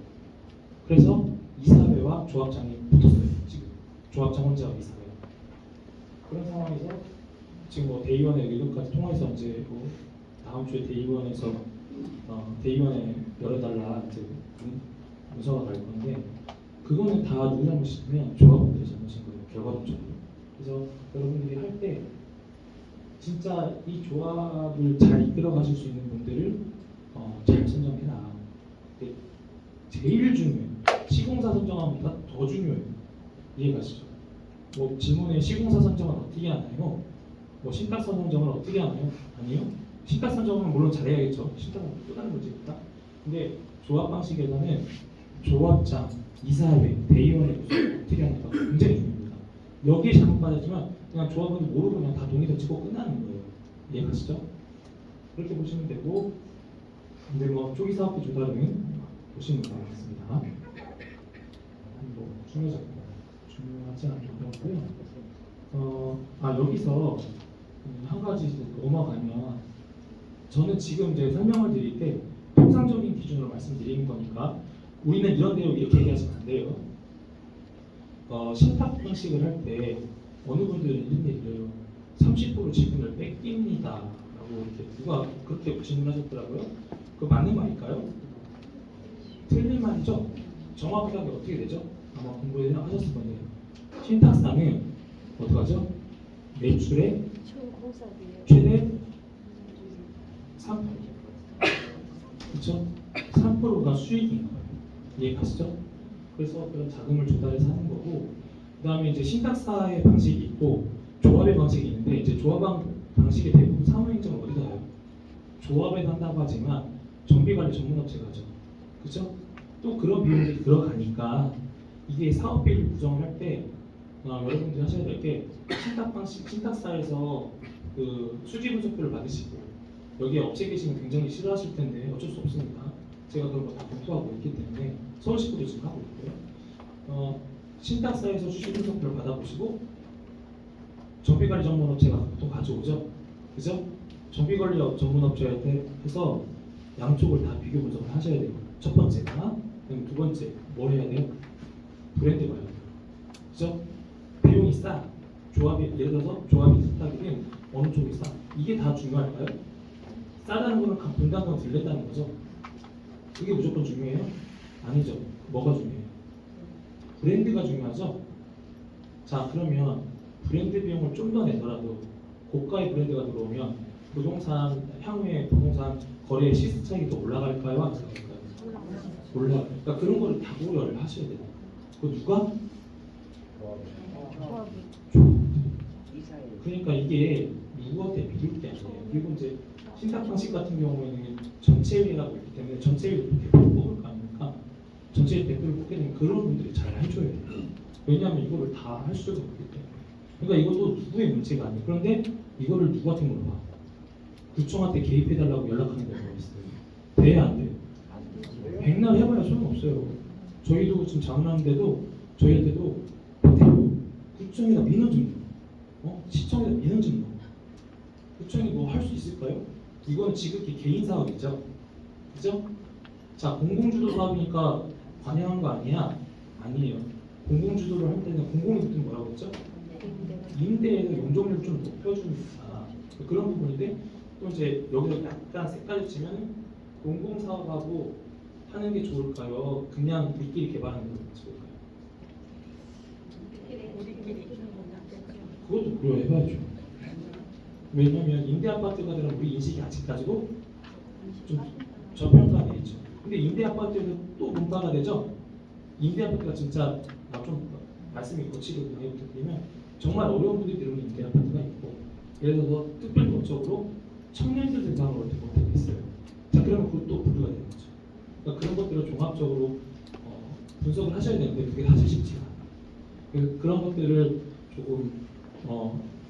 그래서 이사회와 조합장이 붙었어요. 지금 조합장 혼자 이사회. 그런 상황에서 지금 뭐 대의원의 의견까지 통해서 이제 뭐 다음 주에 대의원에서 대의원에 열어달라 이제 문서가 갈 건데 그거는 다 누구 잘못이냐면 조합원들이 잘못인 거예요. 결과론적으로. 그래서 여러분들이 할 때 진짜 이 조합을 잘 이끌어 가실 수 있는 분들을 잘 선정해라. 근데 제일 중요해요. 시공사 선정하기보다 더 중요해요. 이해가시죠? 뭐 질문에 시공사 선정은 어떻게 하나요? 뭐 신탁 선정을 어떻게 하나요? 아니요. 신탁 선정은 물론 잘해야겠죠. 신탁은 또 다른 문제니까. 근데 조합 방식에서는 조합장, 이사회, 대의원의 구성을 어떻게 하는가 굉장히 중요합니다. 여기에 잘못 받아지면 그냥 조합원이 모르고 그냥 다 동의서 찍고 끝나는 거예요. 이해가시죠? 그렇게 보시면 되고 근데 뭐 초기 사업비 조달은 보시면 되겠습니다. 뭐 중요하지 않고요. 여기서 한 가지 넘어가면 저는 지금 이제 설명을 드릴 때 통상적인 기준으로 말씀드리는 거니까 우리는 이런 내용 이렇게 얘기하시면 안 돼요. 신탁 방식을 할 때 어느 분들은 이런 얘기를 해요. 30% 지분을 뺏깁니다. 라고 이렇게 누가 그렇게 질문하셨더라고요. 그거 맞는 말일까요? 틀린 말이죠? 정확하게 어떻게 되죠? 아마 공부를 하셨을 건데 신탁사는 어떡하죠? 매출의 최대 3%. 그렇죠? 3%가 수익인 거예요. 이해가시죠? 그래서 그런 자금을 조달해서 하는 거고 그 다음에 이제 신탁사의 방식이 있고 조합의 방식이 있는데 이제 조합 방식의 대부분 사무행정을 어디서 해요? 조합에서 한다고 하지만 정비관리 전문업체가 하죠. 그렇죠? 또 그런 비용이 들어가니까 이게 사업비를 구성을 할 때 여러분들이 하셔야 될 게 신탁 방식, 신탁사에서 그 수지 분석표를 받으시고 여기에 업체 계시면 굉장히 싫어하실 텐데 어쩔 수 없으니까 제가 그런 거 다 검토하고 있기 때문에 서울시구도 지금 하고 있고요. 신탁사에서 수지 분석표를 받아보시고 정비관리 전문업체가 보통 가져오죠. 그죠? 정비관리 전문업체한테 해서 양쪽을 다 비교 분석을 하셔야 돼요. 첫 번째가, 그다음에 두 번째 뭘 해야 돼요? 브랜드 봐야 돼요. 그죠? 조합이 예를 들어서 조합이 스탁이든 어느 쪽이 싸 이게 다 중요할까요? 싸다는 거는 본다는 건 들렸다는 거죠. 그게 무조건 중요해요? 아니죠. 뭐가 중요해요? 브랜드가 중요하죠. 자 그러면 브랜드 비용을 좀 더 내더라도 고가의 브랜드가 들어오면 부동산 향후에 부동산 거래 시세 차익이 더 올라갈까요? 안 올라갈까요? 올라. 그러니까 그런 거를 다 고려를 하셔야 돼요. 그 누가? 그러니까 이게 누구한테 믿을 게 아니에요. 그리고 이제 신탁 방식 같은 경우에는 전체회의라고 있기 때문에 전체회의 대표를 뽑을 거 아닙니까? 전체회의 대표를 뽑게 되면 그런 분들이 잘 해줘야 돼요. 왜냐하면 이거를 다 할 수가 없기 때문에. 그러니까 이것도 누구의 문제가 아니에요. 그런데 이거를 누구한테 물어봐? 구청한테 개입해달라고 연락하는 경우가 있어요. 돼야 안 돼요? 백날 해봐야 소용없어요. 저희도 지금 자문하는데도 저희한테도 대표 구청에다 민원 좀 넣어. 시청에다 민원 좀 넣어. 구청이 뭐 할 수 있을까요? 이건 지극히 개인 사업이죠. 그죠? 자, 공공주도 사업이니까 관여한 거 아니야? 아니에요. 공공주도를 할 때는 공공주도는 뭐라고 했죠? 임대에서 용적률을 좀 높여주니까 그런 부분인데 또 이제 여기서 약간 색깔을 치면 공공사업하고 하는 게 좋을까요? 그냥 우리끼리 개발하는 게 좋을까요? 그것도 고려해봐야죠. 왜냐면 임대아파트가 되는 우리 인식이 아직까지도 좀 저평가돼 있죠. 근데 임대아파트에서 또 분파가 되죠. 임대아파트가 진짜 좀 말씀이 거치고 많이 부탁드리면 정말 어려운 분들이 들어오는 임대아파트가 있고 예를 들어서 특별 법적으로 청년들 대상으로 어떻게 되어 있어요. 자 그러면 그것도 분류가 되는 거죠. 그러니까 그런 것들을 종합적으로 분석을 하셔야 되는데 그게 사실 쉽지가 않아요. 그런 것들을 조금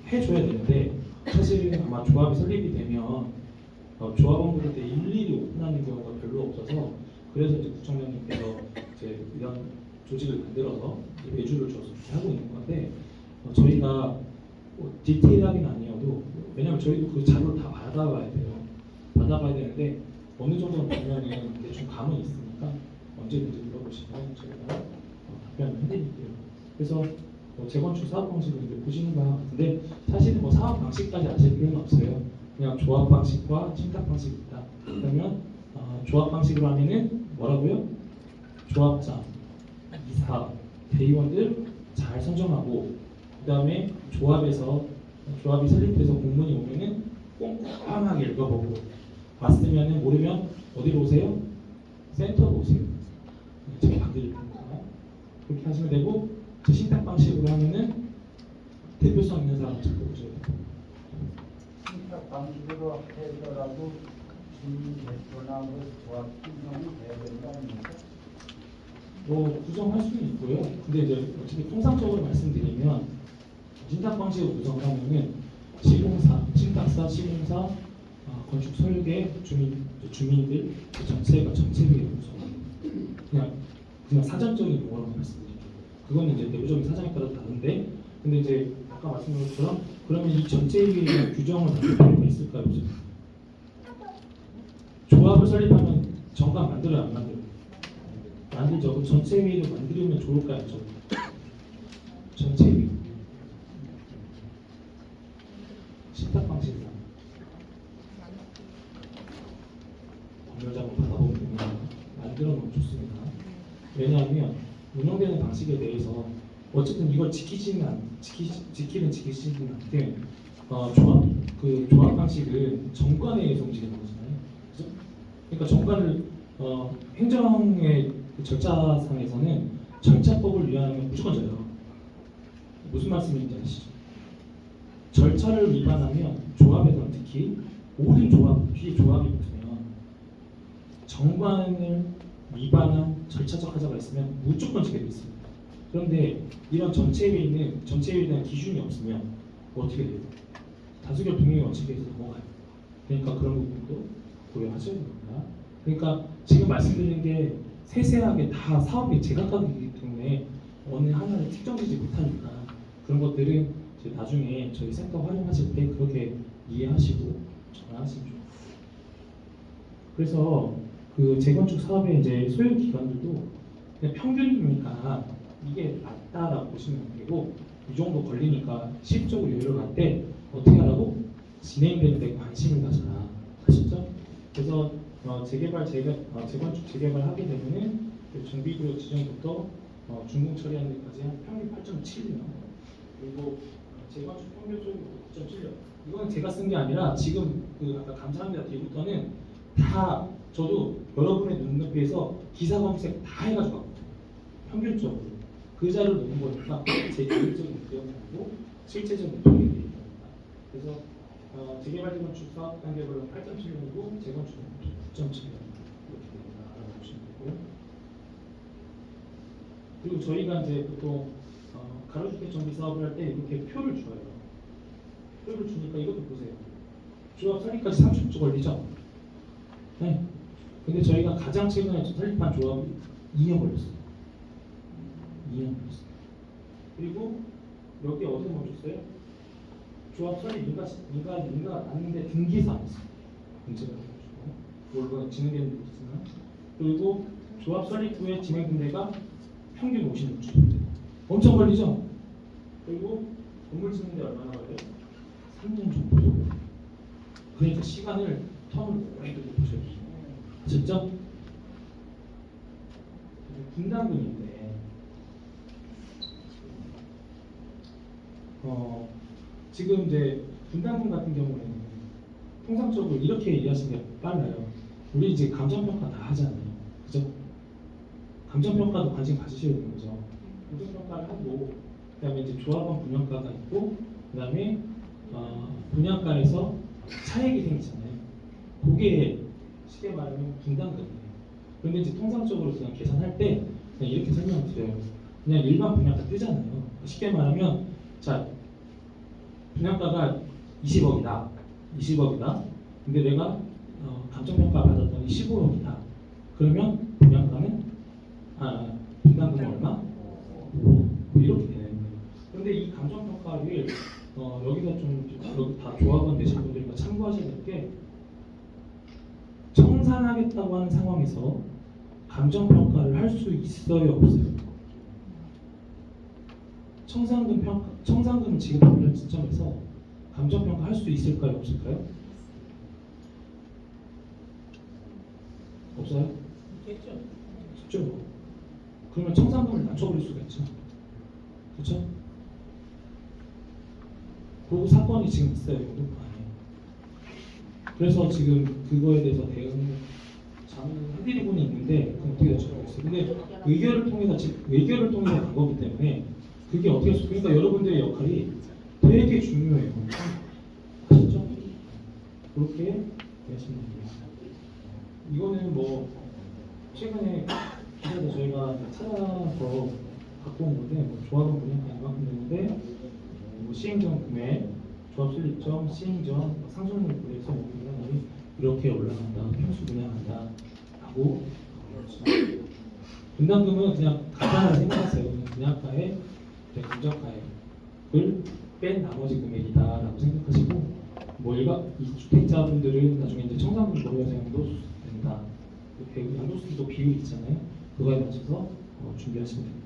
해줘야 되는데 사실 아마 조합이 설립이 되면 조합원분들 때 일일이 오픈하는 경우가 별로 없어서 그래서 이제 구청장님께서 이제 이런 조직을 만들어서 외주를 줘서 이렇게 하고 있는 건데 저희가 디테일하게는 아니어도 왜냐면 저희도 그 자료를 다 받아봐야 돼요. 받아봐야 되는데 어느 정도는 보면은 대충 감은 있으니까 언제든지 물어보시면 저희가 답변을 해드릴게요. 그래서 재건축 사업 방식을 이제 보시는 것 같은데 사실은 뭐 사업 방식까지 아실 필요는 없어요. 그냥 조합 방식과 침탁 방식이 있다. 그러면 조합 방식으로 하면은 뭐라고요? 조합장, 이사, 대의원들 잘 선정하고 그 다음에 조합이 설립돼서 공문이 오면은 꼼꼼하게 읽어보고 왔으면은 모르면 어디로 오세요? 센터로 오세요. 제가 받을 테니까 그렇게 하시면 되고 제 신탁 방식으로 하면은 대표성 있는 사람 찾고 오셔야 돼요. 신탁 방식으로 해서라도 주민 대표나 뭐 조합 구성이 돼야 되는 거 아닙니까? 뭐 구성할 수는 있고요. 근데 이제 어차피 통상적으로 말씀드리면 신탁 방식으로 구성을 하면은 시공사, 신탁사, 시공사, 건축 설계, 주민들 그 전체가 전체회의 구성. 그냥 사전적인 용어로 말씀드릴게요. 그거는 이제 내부적인 사정에 따라 다른데, 근데 이제 아까 말씀드린 것처럼 그러면 이 전체회의 규정을 만들 필요가 있을까요? 조합을 설립하면 정관 만들어야 안 만들어요? 만들죠. 그럼 전체회의를 만들면 좋을까요? 전체회의. 신탁 방식이다. 검열장을 받아보면 만들어 놓으면 좋습니다. 왜냐하면 운영되는 방식에 대해서 어쨌든 이걸 지키지는 않든 조합 방식은 정관에 의해서 움직이는 거잖아요. 그죠? 그러니까 정관을 행정의 그 절차상에서는 절차법을 위반하면 무조건 져요. 무슨 말씀인지 아시죠? 절차를 위반하면 조합에서는 특히 모든 뒤에 조합이 붙으면 정관을 위반한 절차적 하자가 있으면 무조건 지게 돼 있습니다. 그런데 이런 전체회의에 대한 기준이 없으면 어떻게 돼요? 다수결 동의 원칙에 의해서 넘어가요. 그러니까 그런 부분도 고려하셔야 됩니다. 그러니까 지금 말씀드리는 게 세세하게 다 사업이 제각각이기 때문에 어느 하나를 특정지지 못하니까 그런 것들은 이제 나중에 저희 센터 활용하실 때 그렇게 이해하시고 전화하시면 좋겠습니다. 그래서 그 재건축 사업의 이제 소요 기간들도 그냥 평균이니까 이게 맞다라고 보시면 되고 이 정도 걸리니까 시급적으로 여유를 갈 때 어떻게 하라고? 진행되는 데 관심을 가져라. 아시죠? 그래서 재건축 재개발 하게 되면은 그 정비구역 지정부터 준공 처리하는 데까지 한 평균 8.7년, 그리고 재건축 평균적으로 9.7년. 이건 제가 쓴 게 아니라 지금 그 아까 감사합니다 뒤부터는 다 저도 여러분의 눈높이에서 기사 검색 다 해가지고 왔거든요. 평균적으로 그 자료를 놓은 거니까 제 개인적인 의견이 아니고 실제적인 통계들이 있습니다. 그래서 재개발 재건축 사업 단계별로 8.7년이고 재건축은 9.7년 이렇게 됩니다. 알아보시면 되고요. 그리고 저희가 이제 보통 가로주택 정비 사업을 할 때 이렇게 표를 줘요. 표를 주니까 이것도 보세요. 조합 설립까지 30주 걸리죠? 네. 근데 저희가 가장 최근에 설립한 조합이 2년 걸렸어요. 2년 걸렸어요. 그리고 여기 어디서 멈췄어요? 조합 설립 인가가 났는데 등기사 안 했어요. 문제가 돼가지고 물론 진행되는 데 있지만, 그리고 조합 설립 후에 진행된 데가 평균 56주. 엄청 걸리죠? 그리고 건물 짓는데 얼마나 걸려요? 3년 정도. 그러니까 시간을 텀을 오래 두고 보셔야 돼요. 아셨죠? 분담금인데 지금 이제 분담금 같은 경우에는 통상적으로 이렇게 이해하시는 게 빨라요. 우리 이제 감정평가 다 하잖아요. 그죠? 감정평가도 관심 가지셔야 되는 거죠. 감정평가를 하고, 그 다음에 이제 조합원 분양가가 있고, 그 다음에 분양가에서 차액이 생기잖아요. 그게 쉽게 말하면 분담금이에요. 그런데 이제 통상적으로 그냥 계산할 때 그냥 이렇게 설명을 드려요. 그냥 일반 분양가 뜨잖아요. 쉽게 말하면 자, 분양가가 20억이다. 20억이다. 근데 내가 감정평가 받았더니 15억이다. 그러면 분양가는 분담금은 얼마? 5억. 뭐 이렇게 되는 거예요. 그런데 이 감정평가를 여기서 좀 여기 다 조합원 되신 분들과 참고하셔야 될 게, 청산하겠다고 하는 상황에서 감정평가를 할 수 있어요, 없어요? 청산금 지급하는 시점에서 감정평가 할 수 있을까요, 없을까요? 없어요? 없죠. 그러면 청산금을 낮춰버릴 수가 있죠. 그렇죠? 그 사건이 지금 있어요, 용도판에. 그래서 지금 그거에 대해서 대응을 해드리고는 있는데 그건 어떻게 될지 모르겠어요. 근데 의결을 통해서 간 거기 때문에 그게 어떻게 그러니까 여러분들의 역할이 되게 중요해요. 아셨죠? 그렇게 되시면 됩니다. 이거는 뭐 최근에 기사도 저희가 찾아서 갖고 온 건데, 뭐 조합원 분양가 이만큼 되는데 뭐 시행전 금액, 조합 설립점, 시행전, 상속률 고려해서 뭐 분양이 이렇게 올라간다, 평수 분양한다 하고, 분담금은 그냥 간단하게 생각하세요. 그냥 분양가에 감정가액을 뺀 나머지 금액이다라고 생각하시고, 뭐 이 주택자분들은 나중에 이제 청산금 고려해서 양도수 된다. 양도수도 비율 있잖아요. 그거에 맞춰서 준비하시면 됩니다.